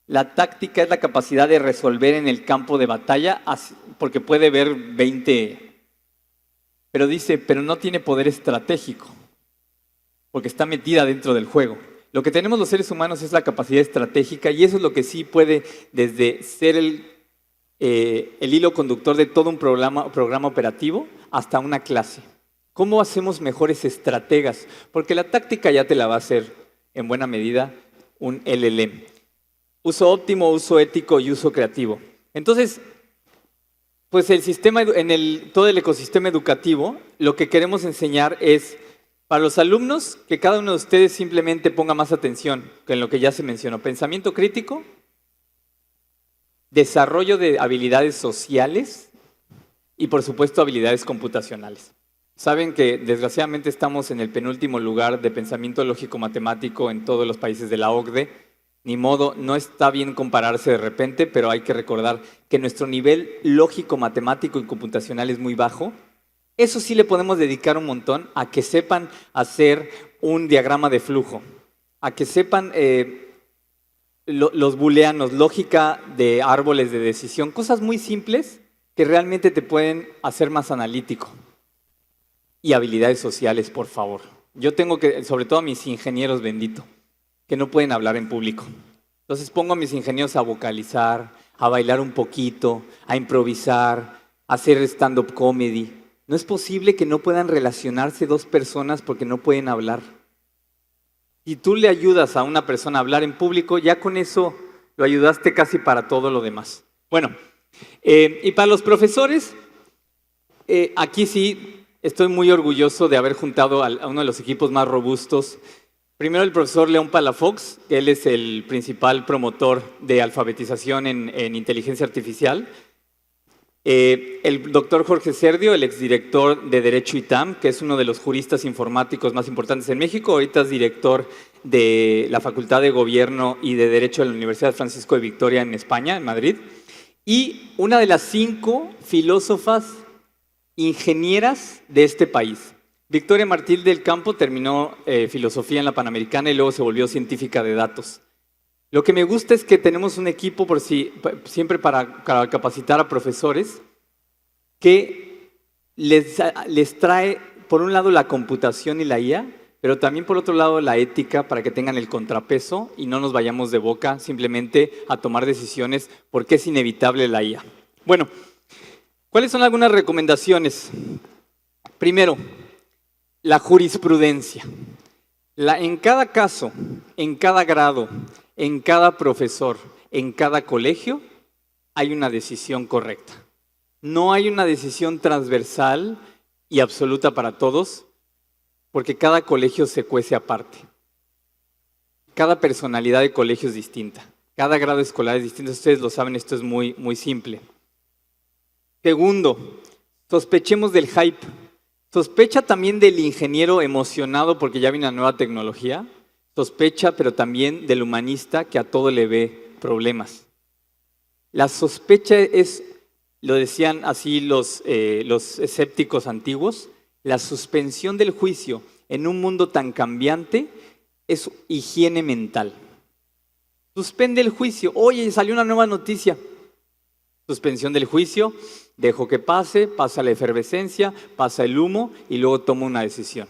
La táctica es la capacidad de resolver en el campo de batalla, porque puede ver 20, pero dice, pero no tiene poder estratégico, porque está metida dentro del juego. Lo que tenemos los seres humanos es la capacidad estratégica y eso es lo que sí puede desde ser el hilo conductor de todo un programa operativo hasta una clase. ¿Cómo hacemos mejores estrategas? Porque la táctica ya te la va a hacer en buena medida un LLM. Uso óptimo, uso ético y uso creativo. Entonces, pues el sistema, todo el ecosistema educativo, lo que queremos enseñar es para los alumnos, que cada uno de ustedes simplemente ponga más atención en lo que ya se mencionó. Pensamiento crítico, desarrollo de habilidades sociales y, por supuesto, habilidades computacionales. Saben que, desgraciadamente, estamos en el penúltimo lugar de pensamiento lógico-matemático en todos los países de la OCDE. Ni modo, no está bien compararse de repente, pero hay que recordar que nuestro nivel lógico-matemático y computacional es muy bajo. Eso sí le podemos dedicar un montón a que sepan hacer un diagrama de flujo, a que sepan los booleanos, lógica de árboles de decisión, cosas muy simples que realmente te pueden hacer más analítico. Y habilidades sociales, por favor. Yo tengo que, sobre todo a mis ingenieros, bendito, que no pueden hablar en público. Entonces pongo a mis ingenieros a vocalizar, a bailar un poquito, a improvisar, a hacer stand-up comedy. No es posible que no puedan relacionarse dos personas porque no pueden hablar. Si tú le ayudas a una persona a hablar en público, ya con eso lo ayudaste casi para todo lo demás. Bueno, y para los profesores, aquí sí estoy muy orgulloso de haber juntado a uno de los equipos más robustos. Primero el profesor León Palafox, que él es el principal promotor de alfabetización en inteligencia artificial. El doctor Jorge Serdio, el exdirector de Derecho ITAM, que es uno de los juristas informáticos más importantes en México, ahorita es director de la Facultad de Gobierno y de Derecho de la Universidad Francisco de Vitoria en España, en Madrid, y una de las 5 filósofas ingenieras de este país. Victoria Martín del Campo terminó filosofía en la Panamericana y luego se volvió científica de datos. Lo que me gusta es que tenemos un equipo siempre para capacitar a profesores que les trae, por un lado, la computación y la IA, pero también, por otro lado, la ética para que tengan el contrapeso y no nos vayamos de boca simplemente a tomar decisiones porque es inevitable la IA. Bueno, ¿cuáles son algunas recomendaciones? Primero, la jurisprudencia. En cada caso, en cada grado, en cada profesor, en cada colegio, hay una decisión correcta. No hay una decisión transversal y absoluta para todos, porque cada colegio se cuece aparte. Cada personalidad de colegio es distinta. Cada grado escolar es distinto. Ustedes lo saben, esto es muy, muy simple. Segundo, sospechemos del hype. Sospecha también del ingeniero emocionado porque ya viene una nueva tecnología. Sospecha, pero también del humanista que a todo le ve problemas. La sospecha es, lo decían así los escépticos antiguos, la suspensión del juicio en un mundo tan cambiante es higiene mental. Suspende el juicio. Oye, salió una nueva noticia. Suspensión del juicio, dejo que pasa la efervescencia, pasa el humo y luego tomo una decisión.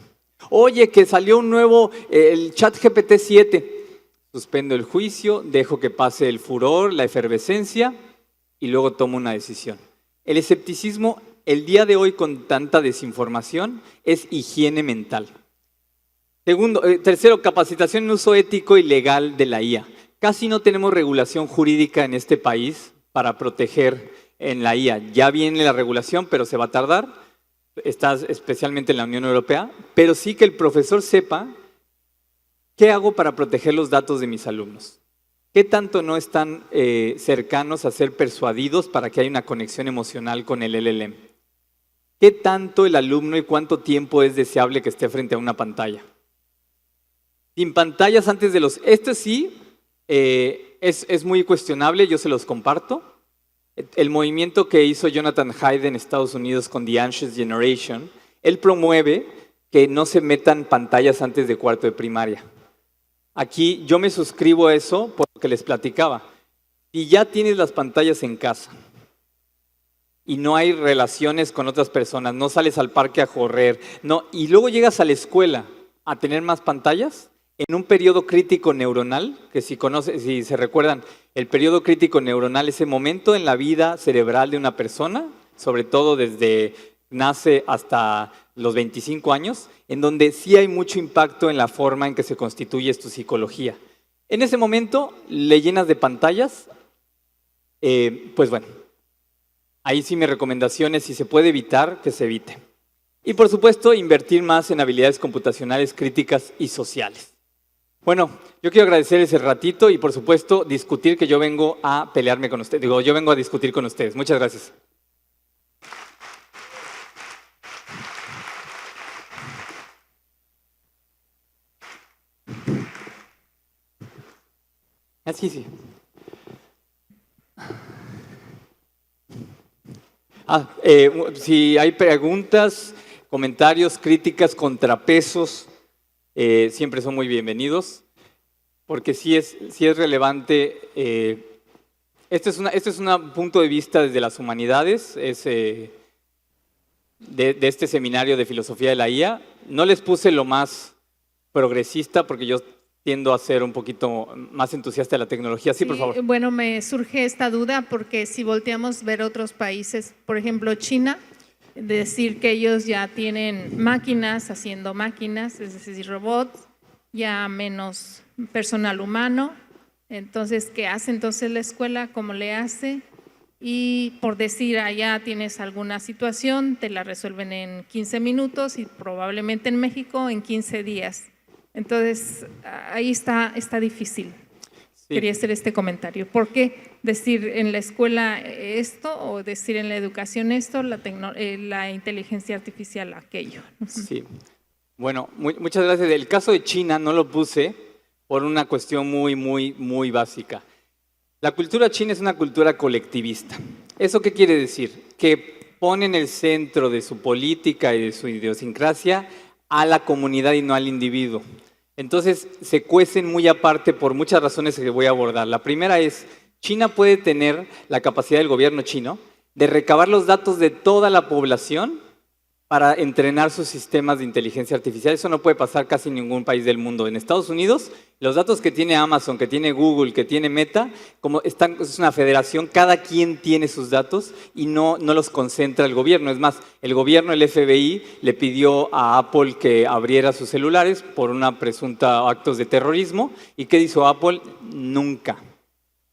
Oye, que salió un nuevo, el ChatGPT 7. Suspendo el juicio, dejo que pase el furor, la efervescencia y luego tomo una decisión. El escepticismo, el día de hoy con tanta desinformación, es higiene mental. Tercero, capacitación en uso ético y legal de la IA. Casi no tenemos regulación jurídica en este país para proteger en la IA. Ya viene la regulación, pero se va a tardar. Está especialmente en la Unión Europea. Pero sí que el profesor sepa qué hago para proteger los datos de mis alumnos. ¿Qué tanto no están cercanos a ser persuadidos para que haya una conexión emocional con el LLM? ¿Qué tanto el alumno y cuánto tiempo es deseable que esté frente a una pantalla? Sin pantallas antes de los... Esto sí es muy cuestionable, yo se los comparto. El movimiento que hizo Jonathan Haidt en Estados Unidos con The Anxious Generation, él promueve que no se metan pantallas antes de cuarto de primaria. Aquí yo me suscribo a eso por lo que les platicaba. Si ya tienes las pantallas en casa y no hay relaciones con otras personas, no sales al parque a correr, no, y luego llegas a la escuela a tener más pantallas, en un periodo crítico neuronal, que si se recuerdan, el periodo crítico neuronal es ese momento en la vida cerebral de una persona, sobre todo desde nace hasta los 25 años, en donde sí hay mucho impacto en la forma en que se constituye tu psicología. En ese momento le llenas de pantallas, pues bueno, ahí sí mi recomendación es, si se puede evitar, que se evite. Y por supuesto, invertir más en habilidades computacionales críticas y sociales. Bueno, yo quiero agradecerles el ratito y por supuesto discutir, que yo vengo a pelearme con ustedes. Digo, yo vengo a discutir con ustedes. Muchas gracias. Sí. Si hay preguntas, comentarios, críticas, contrapesos, siempre son muy bienvenidos, porque sí es relevante. Este es un punto de vista desde las humanidades, de este seminario de filosofía de la IA. No les puse lo más progresista, porque yo tiendo a ser un poquito más entusiasta de la tecnología. Sí, por favor. Bueno, me surge esta duda porque si volteamos a ver otros países, por ejemplo China, decir que ellos ya tienen máquinas haciendo máquinas, es decir, robots, ya menos personal humano. Entonces, ¿qué hace entonces la escuela? ¿Cómo le hace? Y por decir, allá tienes alguna situación, te la resuelven en 15 minutos y probablemente en México en 15 días. Entonces, ahí está difícil. Sí. Quería hacer este comentario. ¿Por qué decir en la escuela esto o decir en la educación esto, la inteligencia artificial aquello? Sí. Bueno, muchas gracias. El caso de China no lo puse por una cuestión muy básica. La cultura china es una cultura colectivista. ¿Eso qué quiere decir? Que pone en el centro de su política y de su idiosincrasia a la comunidad y no al individuo. Entonces se cuecen muy aparte por muchas razones que voy a abordar. La primera es, China puede tener la capacidad del gobierno chino de recabar los datos de toda la población para entrenar sus sistemas de inteligencia artificial. Eso no puede pasar casi en ningún país del mundo. En Estados Unidos, los datos que tiene Amazon, que tiene Google, que tiene Meta, es una federación, cada quien tiene sus datos y no los concentra el gobierno. Es más, el gobierno, el FBI, le pidió a Apple que abriera sus celulares por una presunta actos de terrorismo. ¿Y qué hizo Apple? Nunca.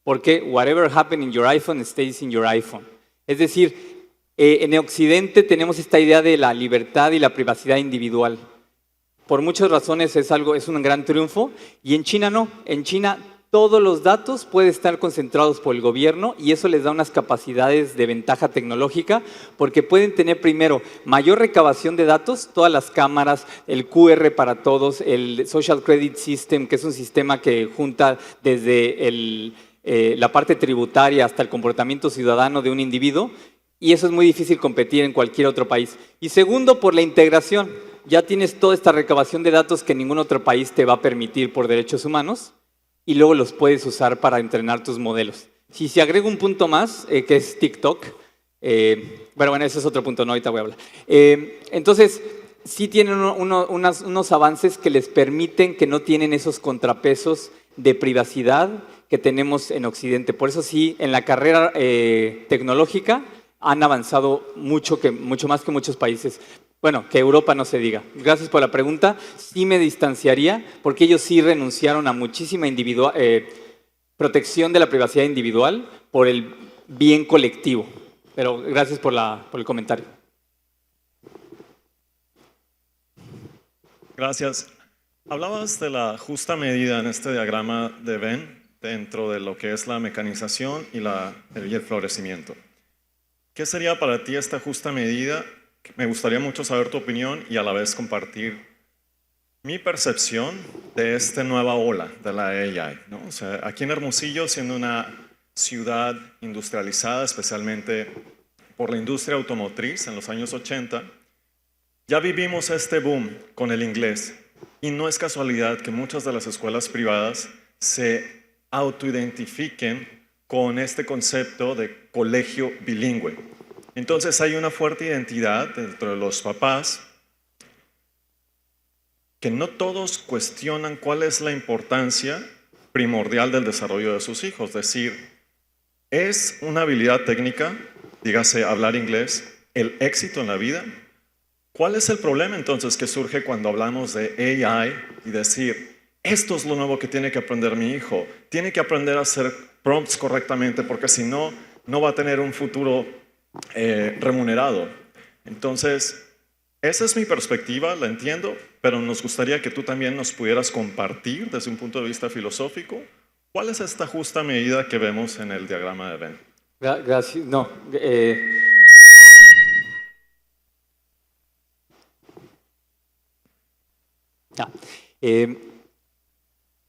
Porque whatever happened in your iPhone stays in your iPhone. Es decir, en Occidente tenemos esta idea de la libertad y la privacidad individual. Por muchas razones es un gran triunfo, y en China no. En China todos los datos pueden estar concentrados por el gobierno y eso les da unas capacidades de ventaja tecnológica porque pueden tener primero mayor recabación de datos, todas las cámaras, el QR para todos, el Social Credit System, que es un sistema que junta desde la parte tributaria hasta el comportamiento ciudadano de un individuo. Y eso es muy difícil competir en cualquier otro país. Y segundo, por la integración. Ya tienes toda esta recabación de datos que ningún otro país te va a permitir por derechos humanos y luego los puedes usar para entrenar tus modelos. Si se agrega un punto más, que es TikTok, bueno, ese es otro punto, no, ahorita voy a hablar. Entonces, sí tienen unos avances que les permiten que no tienen esos contrapesos de privacidad que tenemos en Occidente. Por eso sí, en la carrera tecnológica, han avanzado mucho más que muchos países. Bueno, que Europa no se diga. Gracias por la pregunta. Sí me distanciaría porque ellos sí renunciaron a muchísima protección de la privacidad individual por el bien colectivo. Pero gracias por el comentario. Gracias. Hablabas de la justa medida en este diagrama de Venn dentro de lo que es la mecanización y el florecimiento. ¿Qué sería para ti esta justa medida? Me gustaría mucho saber tu opinión y a la vez compartir mi percepción de esta nueva ola de la AI, ¿no? O sea, aquí en Hermosillo, siendo una ciudad industrializada, especialmente por la industria automotriz en los años 80, ya vivimos este boom con el inglés. Y no es casualidad que muchas de las escuelas privadas se autoidentifiquen con este concepto de colegio bilingüe. Entonces hay una fuerte identidad dentro de los papás que no todos cuestionan cuál es la importancia primordial del desarrollo de sus hijos. Es decir, ¿es una habilidad técnica, dígase hablar inglés, el éxito en la vida? ¿Cuál es el problema entonces que surge cuando hablamos de AI y decir, esto es lo nuevo que tiene que aprender mi hijo? Tiene que aprender a hacer prompts correctamente porque si no, no va a tener un futuro remunerado. Entonces, esa es mi perspectiva, la entiendo, pero nos gustaría que tú también nos pudieras compartir desde un punto de vista filosófico, ¿cuál es esta justa medida que vemos en el diagrama de Venn? Gracias. No.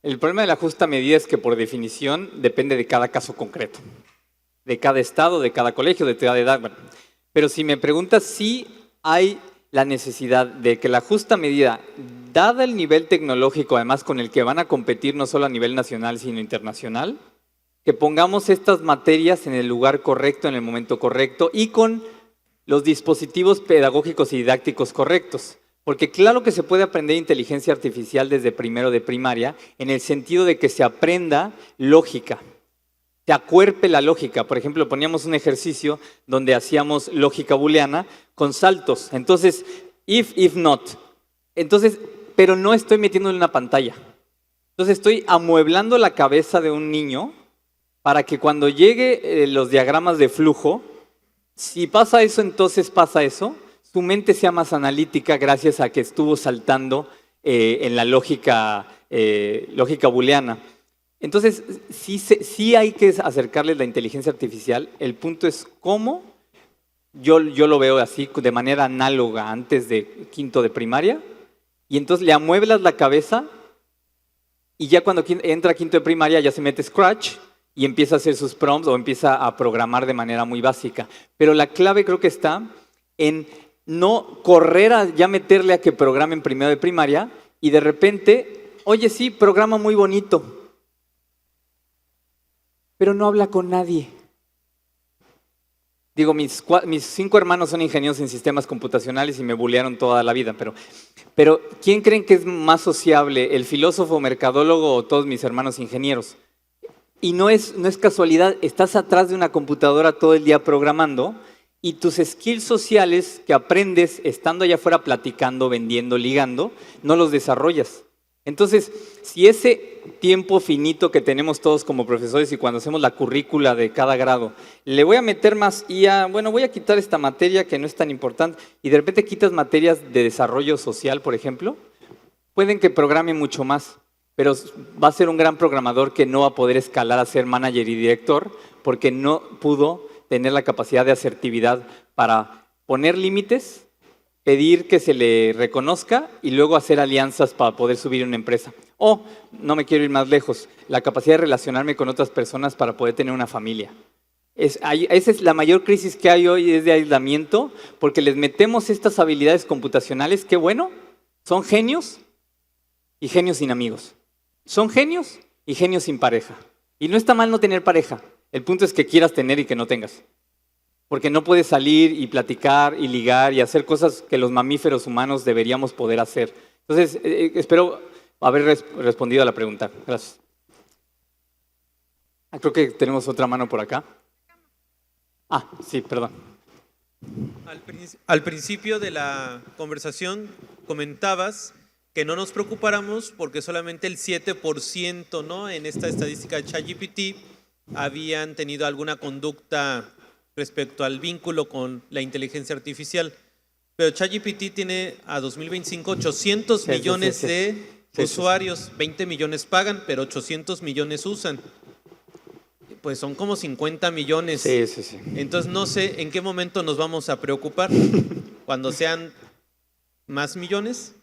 El problema de la justa medida es que por definición depende de cada caso concreto, de cada estado, de cada colegio, de cada edad. Bueno, pero si me preguntas si hay la necesidad de que la justa medida, dada el nivel tecnológico además con el que van a competir no solo a nivel nacional sino internacional, que pongamos estas materias en el lugar correcto, en el momento correcto y con los dispositivos pedagógicos y didácticos correctos. Porque claro que se puede aprender inteligencia artificial desde primero de primaria en el sentido de que se aprenda lógica, se acuerpe la lógica. Por ejemplo, poníamos un ejercicio donde hacíamos lógica booleana con saltos. Entonces, if not. Entonces, pero no estoy metiéndole una pantalla. Entonces estoy amueblando la cabeza de un niño para que cuando llegue los diagramas de flujo, si pasa eso, entonces pasa eso, su mente sea más analítica gracias a que estuvo saltando en la lógica booleana. Entonces, sí hay que acercarles la inteligencia artificial. El punto es cómo, yo lo veo así, de manera análoga antes de quinto de primaria, y entonces le amueblas la cabeza y ya cuando entra a quinto de primaria ya se mete Scratch y empieza a hacer sus prompts o empieza a programar de manera muy básica. Pero la clave creo que está en no correr a ya meterle a que programe en primero de primaria y de repente, oye sí, programa muy bonito, pero no habla con nadie. Digo, mis 5 hermanos son ingenieros en sistemas computacionales y me bullearon toda la vida, pero ¿quién creen que es más sociable, el filósofo, mercadólogo o todos mis hermanos ingenieros? Y no es casualidad, estás atrás de una computadora todo el día programando y tus skills sociales que aprendes estando allá afuera platicando, vendiendo, ligando, no los desarrollas. Entonces, si ese tiempo finito que tenemos todos como profesores y cuando hacemos la currícula de cada grado, le voy a meter más IA, bueno, voy a quitar esta materia que no es tan importante y de repente quitas materias de desarrollo social, por ejemplo, pueden que programe mucho más, pero va a ser un gran programador que no va a poder escalar a ser manager y director porque no pudo tener la capacidad de asertividad para poner límites, pedir que se le reconozca y luego hacer alianzas para poder subir una empresa. O, no me quiero ir más lejos, la capacidad de relacionarme con otras personas para poder tener una familia. Esa es la mayor crisis que hay hoy, es de aislamiento, porque les metemos estas habilidades computacionales, qué bueno, son genios y genios sin amigos. Son genios y genios sin pareja. Y no está mal no tener pareja, el punto es que quieras tener y que no tengas. Porque no puedes salir y platicar y ligar y hacer cosas que los mamíferos humanos deberíamos poder hacer. Entonces, espero haber respondido a la pregunta. Gracias. Creo que tenemos otra mano por acá. Sí, perdón. Al principio de la conversación comentabas que no nos preocupáramos porque solamente el 7%, ¿no? En esta estadística de ChatGPT habían tenido alguna conducta respecto al vínculo con la inteligencia artificial. Pero ChatGPT tiene a 2025 800 millones de usuarios, 20 millones pagan, pero 800 millones usan. Pues son como 50 millones. Sí, sí, sí. Entonces no sé en qué momento nos vamos a preocupar. Cuando sean más millones.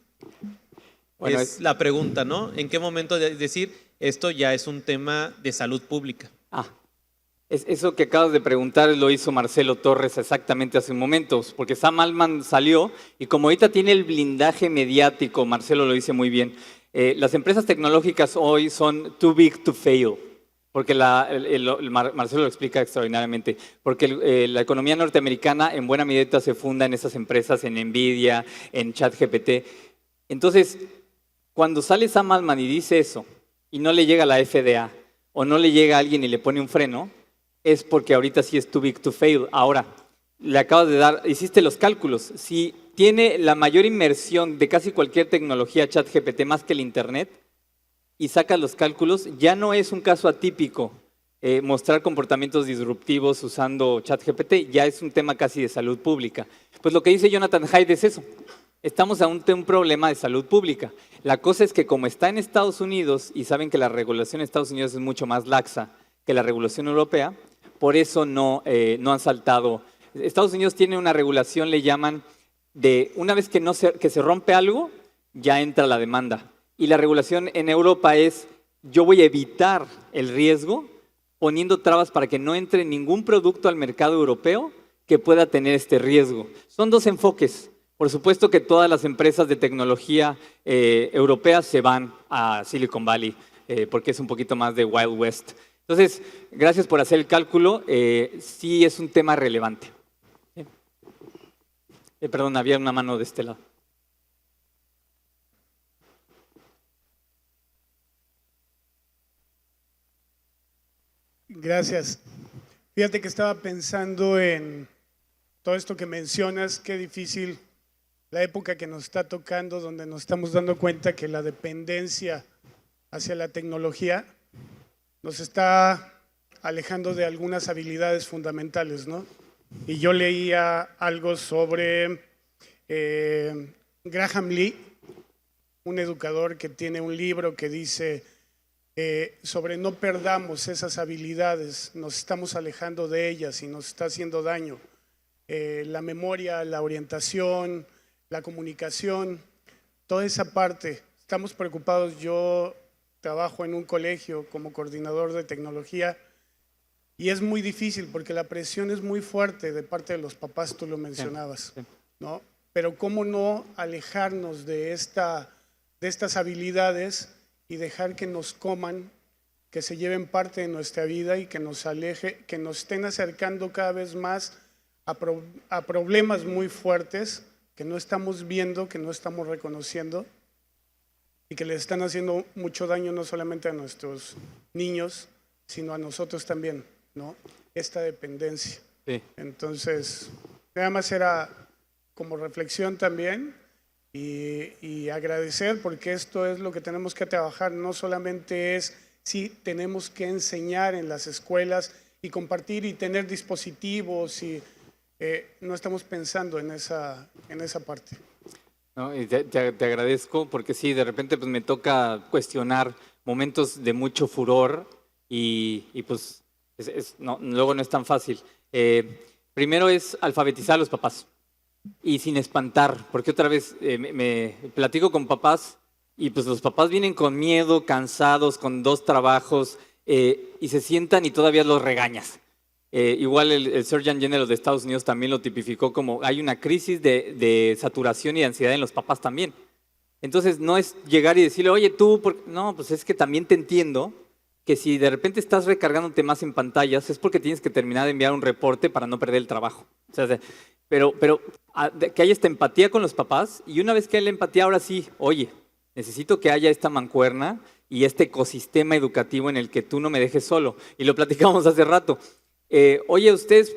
Bueno, es la pregunta, ¿no? ¿En qué momento decir esto ya es un tema de salud pública? Eso que acabas de preguntar lo hizo Marcelo Torres exactamente hace un momento, porque Sam Altman salió y como ahorita tiene el blindaje mediático, Marcelo lo dice muy bien, las empresas tecnológicas hoy son too big to fail. Porque Marcelo lo explica extraordinariamente, porque la economía norteamericana en buena medida se funda en esas empresas, en Nvidia, en ChatGPT. Entonces, cuando sale Sam Altman y dice eso, y no le llega a la FDA, o no le llega a alguien y le pone un freno, es porque ahorita sí es too big to fail. Ahora, le acabas de dar, hiciste los cálculos, si tiene la mayor inmersión de casi cualquier tecnología ChatGPT más que el Internet, y saca los cálculos, ya no es un caso atípico mostrar comportamientos disruptivos usando ChatGPT, ya es un tema casi de salud pública. Pues lo que dice Jonathan Haidt es eso, estamos ante un problema de salud pública. La cosa es que como está en Estados Unidos, y saben que la regulación en Estados Unidos es mucho más laxa que la regulación europea, por eso no han saltado. Estados Unidos tiene una regulación, le llaman, de una vez que se rompe algo, ya entra la demanda. Y la regulación en Europa es, yo voy a evitar el riesgo poniendo trabas para que no entre ningún producto al mercado europeo que pueda tener este riesgo. Son dos enfoques. Por supuesto que todas las empresas de tecnología europeas se van a Silicon Valley porque es un poquito más de Wild West. Entonces, gracias por hacer el cálculo. Sí es un tema relevante. Perdón, había una mano de este lado. Gracias. Fíjate que estaba pensando en todo esto que mencionas, qué difícil la época que nos está tocando, donde nos estamos dando cuenta que la dependencia hacia la tecnología nos está alejando de algunas habilidades fundamentales, ¿no? Y yo leía algo sobre Graham Lee, un educador que tiene un libro que dice sobre no perdamos esas habilidades, nos estamos alejando de ellas y nos está haciendo daño. La memoria, la orientación, la comunicación, toda esa parte. Estamos preocupados. Yo trabajo en un colegio como coordinador de tecnología y es muy difícil porque la presión es muy fuerte de parte de los papás, tú lo mencionabas, ¿no? Pero cómo no alejarnos de estas habilidades y dejar que nos coman, que se lleven parte de nuestra vida y que nos estén acercando cada vez más a problemas muy fuertes que no estamos viendo, que no estamos reconociendo y que le están haciendo mucho daño no solamente a nuestros niños, sino a nosotros también, ¿no? Esta dependencia. Sí. Entonces, nada más era como reflexión también. Y agradecer, porque esto es lo que tenemos que trabajar, no solamente es, sí, tenemos que enseñar en las escuelas y compartir y tener dispositivos, y no estamos pensando en esa parte. No, y te agradezco, porque sí, de repente pues, me toca cuestionar momentos de mucho furor y pues luego no es tan fácil. Primero es alfabetizar a los papás. Y sin espantar, porque otra vez me platico con papás y pues los papás vienen con miedo, cansados, con 2 trabajos y se sientan y todavía los regañas. Igual el Surgeon General de Estados Unidos también lo tipificó como hay una crisis de saturación y de ansiedad en los papás también. Entonces no es llegar y decirle, oye tú, no, pues es que también te entiendo que si de repente estás recargándote más en pantallas es porque tienes que terminar de enviar un reporte para no perder el trabajo. O sea, pero que haya esta empatía con los papás y una vez que hay la empatía, ahora sí, oye, necesito que haya esta mancuerna y este ecosistema educativo en el que tú no me dejes solo. Y lo platicamos hace rato. Oye, ustedes,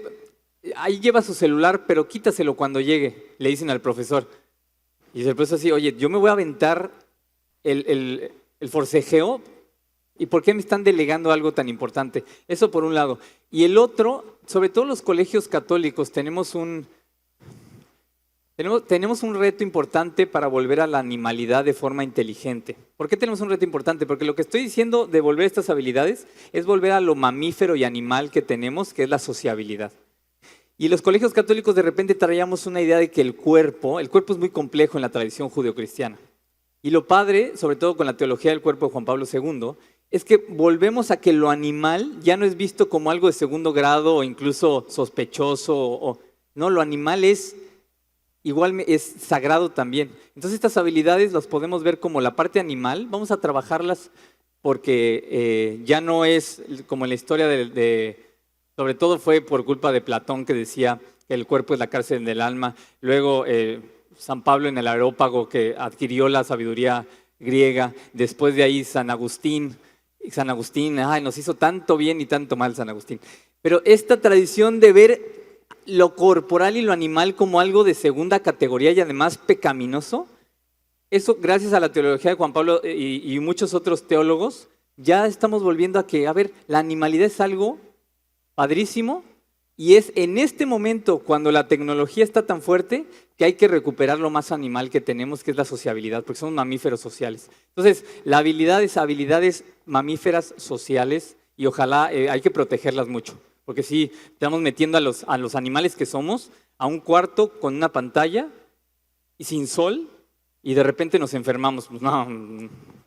ahí lleva su celular, pero quítaselo cuando llegue, le dicen al profesor. Y después así, oye, yo me voy a aventar el forcejeo, ¿y por qué me están delegando algo tan importante? Eso por un lado. Y el otro, sobre todo los colegios católicos, tenemos un reto importante para volver a la animalidad de forma inteligente. ¿Por qué tenemos un reto importante? Porque lo que estoy diciendo de volver estas habilidades es volver a lo mamífero y animal que tenemos, que es la sociabilidad. Y los colegios católicos de repente traíamos una idea de que el cuerpo es muy complejo en la tradición judeocristiana. Y lo padre, sobre todo con la teología del cuerpo de Juan Pablo II, es que volvemos a que lo animal ya no es visto como algo de segundo grado o incluso sospechoso. No, lo animal es sagrado también. Entonces estas habilidades las podemos ver como la parte animal. Vamos a trabajarlas porque ya no es como en la historia sobre todo fue por culpa de Platón, que decía que el cuerpo es la cárcel del alma. Luego San Pablo en el Areópago, que adquirió la sabiduría griega. Después de ahí San Agustín, nos hizo tanto bien y tanto mal San Agustín. Pero esta tradición de ver lo corporal y lo animal como algo de segunda categoría y además pecaminoso, eso gracias a la teología de Juan Pablo y muchos otros teólogos, ya estamos volviendo a que, la animalidad es algo padrísimo y es en este momento cuando la tecnología está tan fuerte que hay que recuperar lo más animal que tenemos, que es la sociabilidad, porque somos mamíferos sociales. Entonces, habilidades mamíferas sociales y ojalá hay que protegerlas mucho. Porque sí, estamos metiendo a los animales que somos a un cuarto con una pantalla y sin sol y de repente nos enfermamos. Pues no,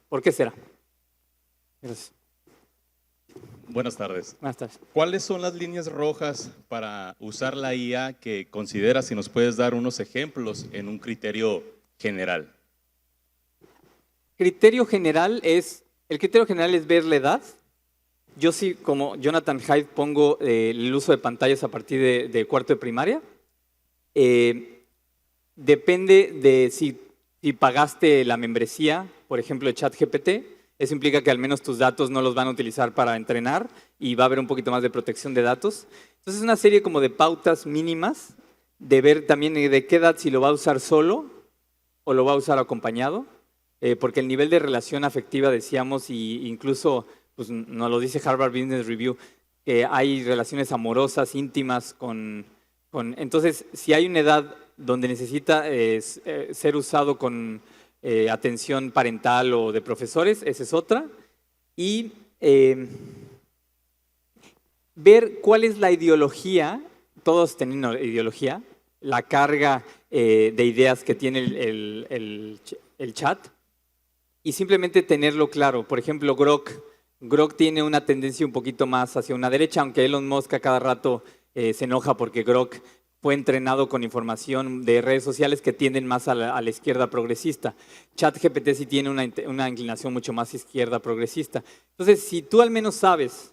¿por qué será? Gracias. Buenas tardes. Buenas tardes. ¿Cuáles son las líneas rojas para usar la IA que consideras, si nos puedes dar unos ejemplos en un criterio general? El criterio general es ver la edad. Yo sí, como Jonathan Haidt, pongo el uso de pantallas a partir de cuarto de primaria. Depende de si pagaste la membresía, por ejemplo, de ChatGPT. Eso implica que al menos tus datos no los van a utilizar para entrenar y va a haber un poquito más de protección de datos. Entonces es una serie como de pautas mínimas de ver también de qué edad, si lo va a usar solo o lo va a usar acompañado, porque el nivel de relación afectiva, decíamos, y incluso pues, nos lo dice Harvard Business Review, que hay relaciones amorosas, íntimas entonces, si hay una edad donde necesita ser usado con atención parental o de profesores, esa es otra. Y ver cuál es la ideología, todos teniendo ideología, la carga de ideas que tiene el chat, y simplemente tenerlo claro. Por ejemplo, Grok tiene una tendencia un poquito más hacia una derecha, aunque Elon Musk a cada rato se enoja porque Grok fue entrenado con información de redes sociales que tienden más a la izquierda progresista. ChatGPT sí tiene una inclinación mucho más izquierda progresista. Entonces, si tú al menos sabes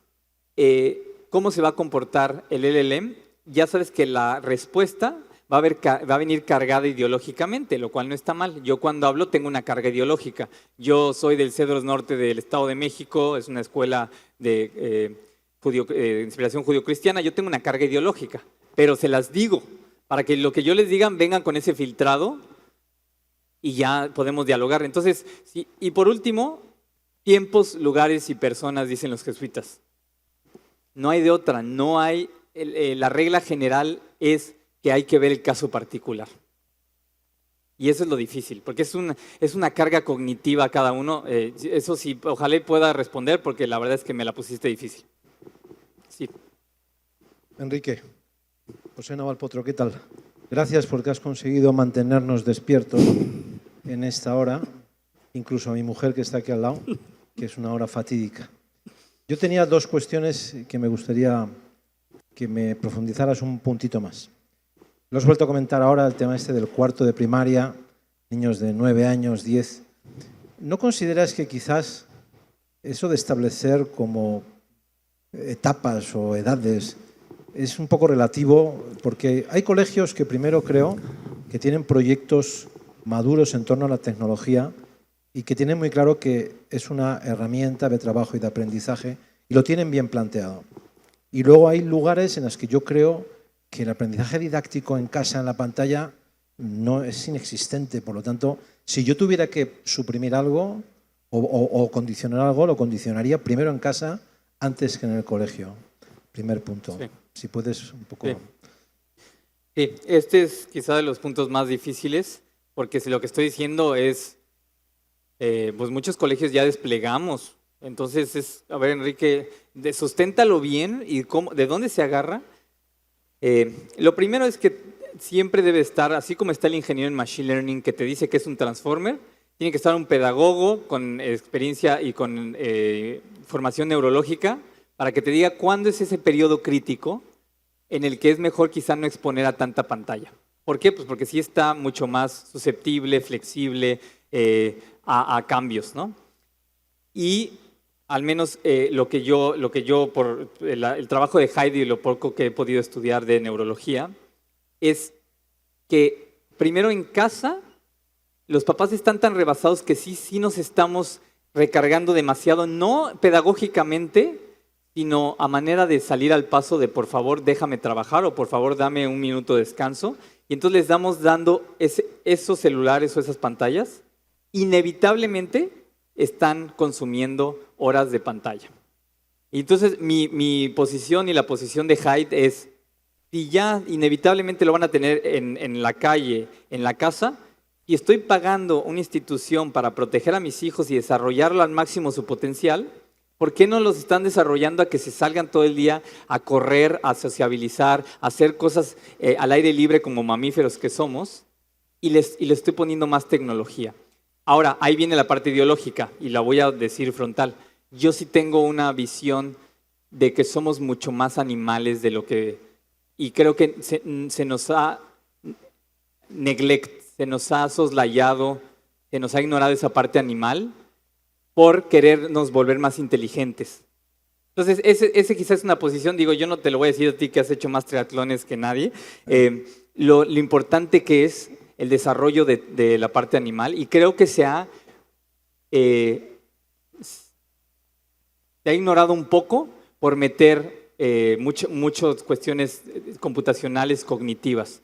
cómo se va a comportar el LLM, ya sabes que la respuesta va a venir cargada ideológicamente, lo cual no está mal. Yo cuando hablo tengo una carga ideológica. Yo soy del Cedros Norte del Estado de México, es una escuela de inspiración judio-cristiana, yo tengo una carga ideológica, pero se las digo, para que lo que yo les digan vengan con ese filtrado y ya podemos dialogar. Entonces, sí, y por último, tiempos, lugares y personas, dicen los jesuitas. No hay de otra, no hay, la regla general es que hay que ver el caso particular. Y eso es lo difícil, porque es una carga cognitiva a cada uno. Eso sí, ojalá pueda responder, porque la verdad es que me la pusiste difícil. Sí. Enrique, José Naval Potro, ¿qué tal? Gracias porque has conseguido mantenernos despiertos en esta hora, incluso a mi mujer que está aquí al lado, que es una hora fatídica. Yo tenía dos cuestiones que me gustaría que me profundizaras un puntito más. Lo has vuelto a comentar ahora, el tema este del cuarto de primaria, niños de 9 años, 10. ¿No consideras que quizás eso de establecer como etapas o edades es un poco relativo? Porque hay colegios que primero creo que tienen proyectos maduros en torno a la tecnología y que tienen muy claro que es una herramienta de trabajo y de aprendizaje y lo tienen bien planteado. Y luego hay lugares en los que yo creo que el aprendizaje didáctico en casa, en la pantalla, no es inexistente. Por lo tanto, si yo tuviera que suprimir algo o condicionar algo, lo condicionaría primero en casa antes que en el colegio. Primer punto. Sí. Si puedes un poco... Sí. Sí, este es quizá de los puntos más difíciles, porque si lo que estoy diciendo es, pues muchos colegios ya desplegamos. Entonces, a ver, Enrique, susténtalo bien y de dónde se agarra. Lo primero es que siempre debe estar, así como está el ingeniero en Machine Learning que te dice que es un transformer, tiene que estar un pedagogo con experiencia y con formación neurológica para que te diga cuándo es ese periodo crítico en el que es mejor quizá no exponer a tanta pantalla. ¿Por qué? Pues porque sí está mucho más susceptible, flexible a cambios, ¿no? Y al menos lo que yo por el trabajo de Heidi y lo poco que he podido estudiar de neurología, es que primero en casa los papás están tan rebasados que sí nos estamos recargando demasiado, no pedagógicamente, sino a manera de salir al paso de por favor déjame trabajar o por favor dame un minuto de descanso. Y entonces les damos dando esos celulares o esas pantallas, inevitablemente están consumiendo horas de pantalla. Y entonces mi posición y la posición de Hyde es, si ya inevitablemente lo van a tener en la calle, en la casa, y estoy pagando una institución para proteger a mis hijos y desarrollarlo al máximo su potencial, ¿por qué no los están desarrollando a que se salgan todo el día a correr, a sociabilizar, a hacer cosas al aire libre como mamíferos que somos? Y les estoy poniendo más tecnología. Ahora, ahí viene la parte ideológica y la voy a decir frontal. Yo sí tengo una visión de que somos mucho más animales de lo que... Y creo que se nos ha se nos ha soslayado, se nos ha ignorado esa parte animal por querernos volver más inteligentes. Entonces, ese quizás es una posición, digo, yo no te lo voy a decir a ti que has hecho más triatlones que nadie, lo importante que es el desarrollo de la parte animal, y creo que se ha ignorado un poco por meter muchas cuestiones computacionales, cognitivas.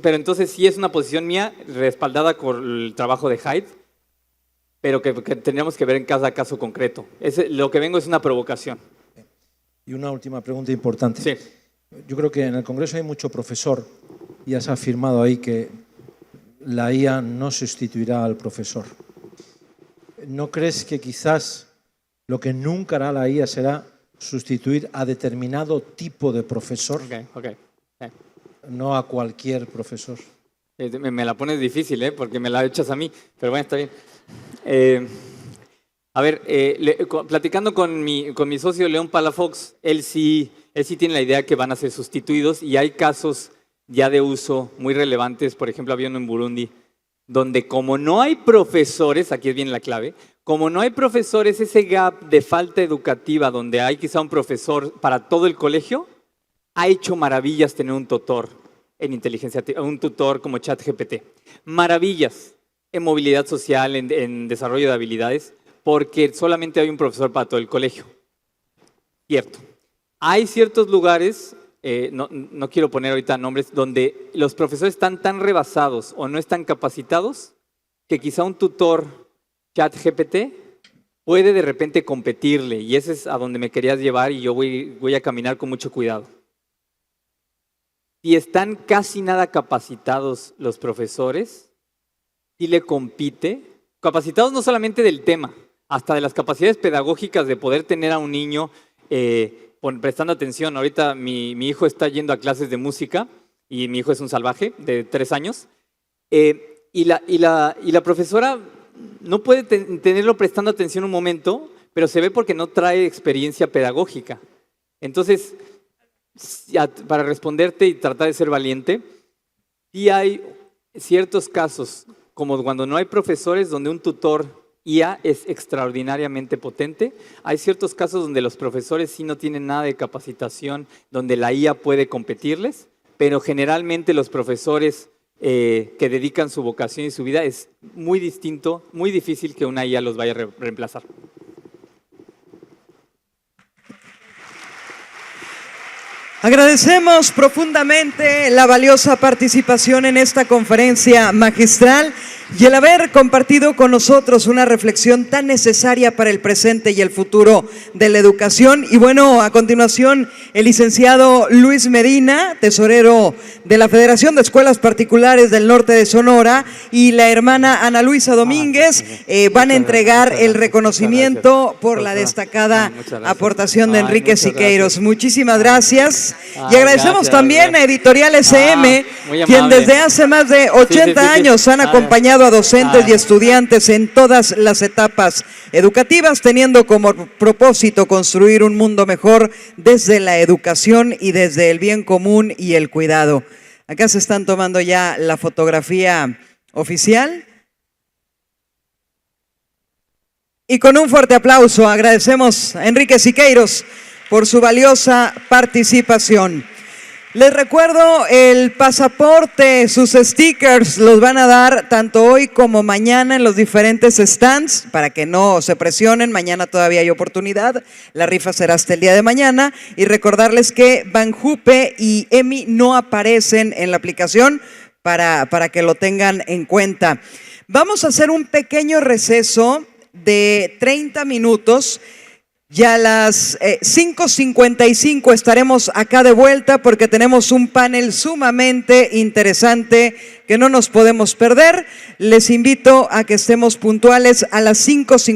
Pero entonces sí es una posición mía respaldada por el trabajo de Hyde, pero que tendríamos que ver en cada caso concreto. Lo que vengo es una provocación. Y una última pregunta importante. Sí. Yo creo que en el Congreso hay mucho profesor y has afirmado ahí que la IA no sustituirá al profesor. ¿No crees que quizás lo que nunca hará la IA será sustituir a determinado tipo de profesor? Ok. No a cualquier profesor. Me la pones difícil, porque me la echas a mí, pero bueno, está bien. Platicando con mi socio León Palafox, él sí tiene la idea que van a ser sustituidos y hay casos ya de uso muy relevantes. Por ejemplo, había uno en Burundi, donde como no hay profesores, aquí viene la clave, como no hay profesores, ese gap de falta educativa donde hay quizá un profesor para todo el colegio, ha hecho maravillas tener un tutor en inteligencia, un tutor como ChatGPT. Maravillas en movilidad social, en desarrollo de habilidades, porque solamente hay un profesor para todo el colegio. Cierto. Hay ciertos lugares, no quiero poner ahorita nombres, donde los profesores están tan rebasados o no están capacitados que quizá un tutor ChatGPT puede de repente competirle, y ese es a donde me querías llevar y yo voy a caminar con mucho cuidado. Si están casi nada capacitados los profesores, sí le compite, capacitados no solamente del tema, hasta de las capacidades pedagógicas de poder tener a un niño prestando atención. Ahorita mi hijo está yendo a clases de música y mi hijo es un salvaje de 3 años y la profesora no puede tenerlo prestando atención un momento, pero se ve porque no trae experiencia pedagógica. Entonces, para responderte y tratar de ser valiente, sí hay ciertos casos, como cuando no hay profesores, donde un tutor IA es extraordinariamente potente. Hay ciertos casos donde los profesores sí no tienen nada de capacitación, donde la IA puede competirles, pero generalmente los profesores que dedican su vocación y su vida es muy distinto, muy difícil que una IA los vaya a reemplazar. Agradecemos profundamente la valiosa participación en esta conferencia magistral y el haber compartido con nosotros una reflexión tan necesaria para el presente y el futuro de la educación. Y bueno, a continuación, el licenciado Luis Medina, tesorero de la Federación de Escuelas Particulares del Norte de Sonora, y la hermana Ana Luisa Domínguez van a entregar el reconocimiento por la destacada aportación de Enrique Siqueiros. Muchísimas gracias. Y agradecemos también a Editorial SM, quien desde hace más de 80 años han acompañado a docentes y estudiantes en todas las etapas educativas, teniendo como propósito construir un mundo mejor desde la educación y desde el bien común y el cuidado. Acá se están tomando ya la fotografía oficial. Y con un fuerte aplauso agradecemos a Enrique Siqueiros por su valiosa participación. Les recuerdo, el pasaporte, sus stickers los van a dar tanto hoy como mañana en los diferentes stands, para que no se presionen, mañana todavía hay oportunidad, la rifa será hasta el día de mañana, y recordarles que Banjupe y EMI no aparecen en la aplicación para que lo tengan en cuenta. Vamos a hacer un pequeño receso de 30 minutos. Ya a las 5:55 estaremos acá de vuelta porque tenemos un panel sumamente interesante que no nos podemos perder. Les invito a que estemos puntuales a las 5:55.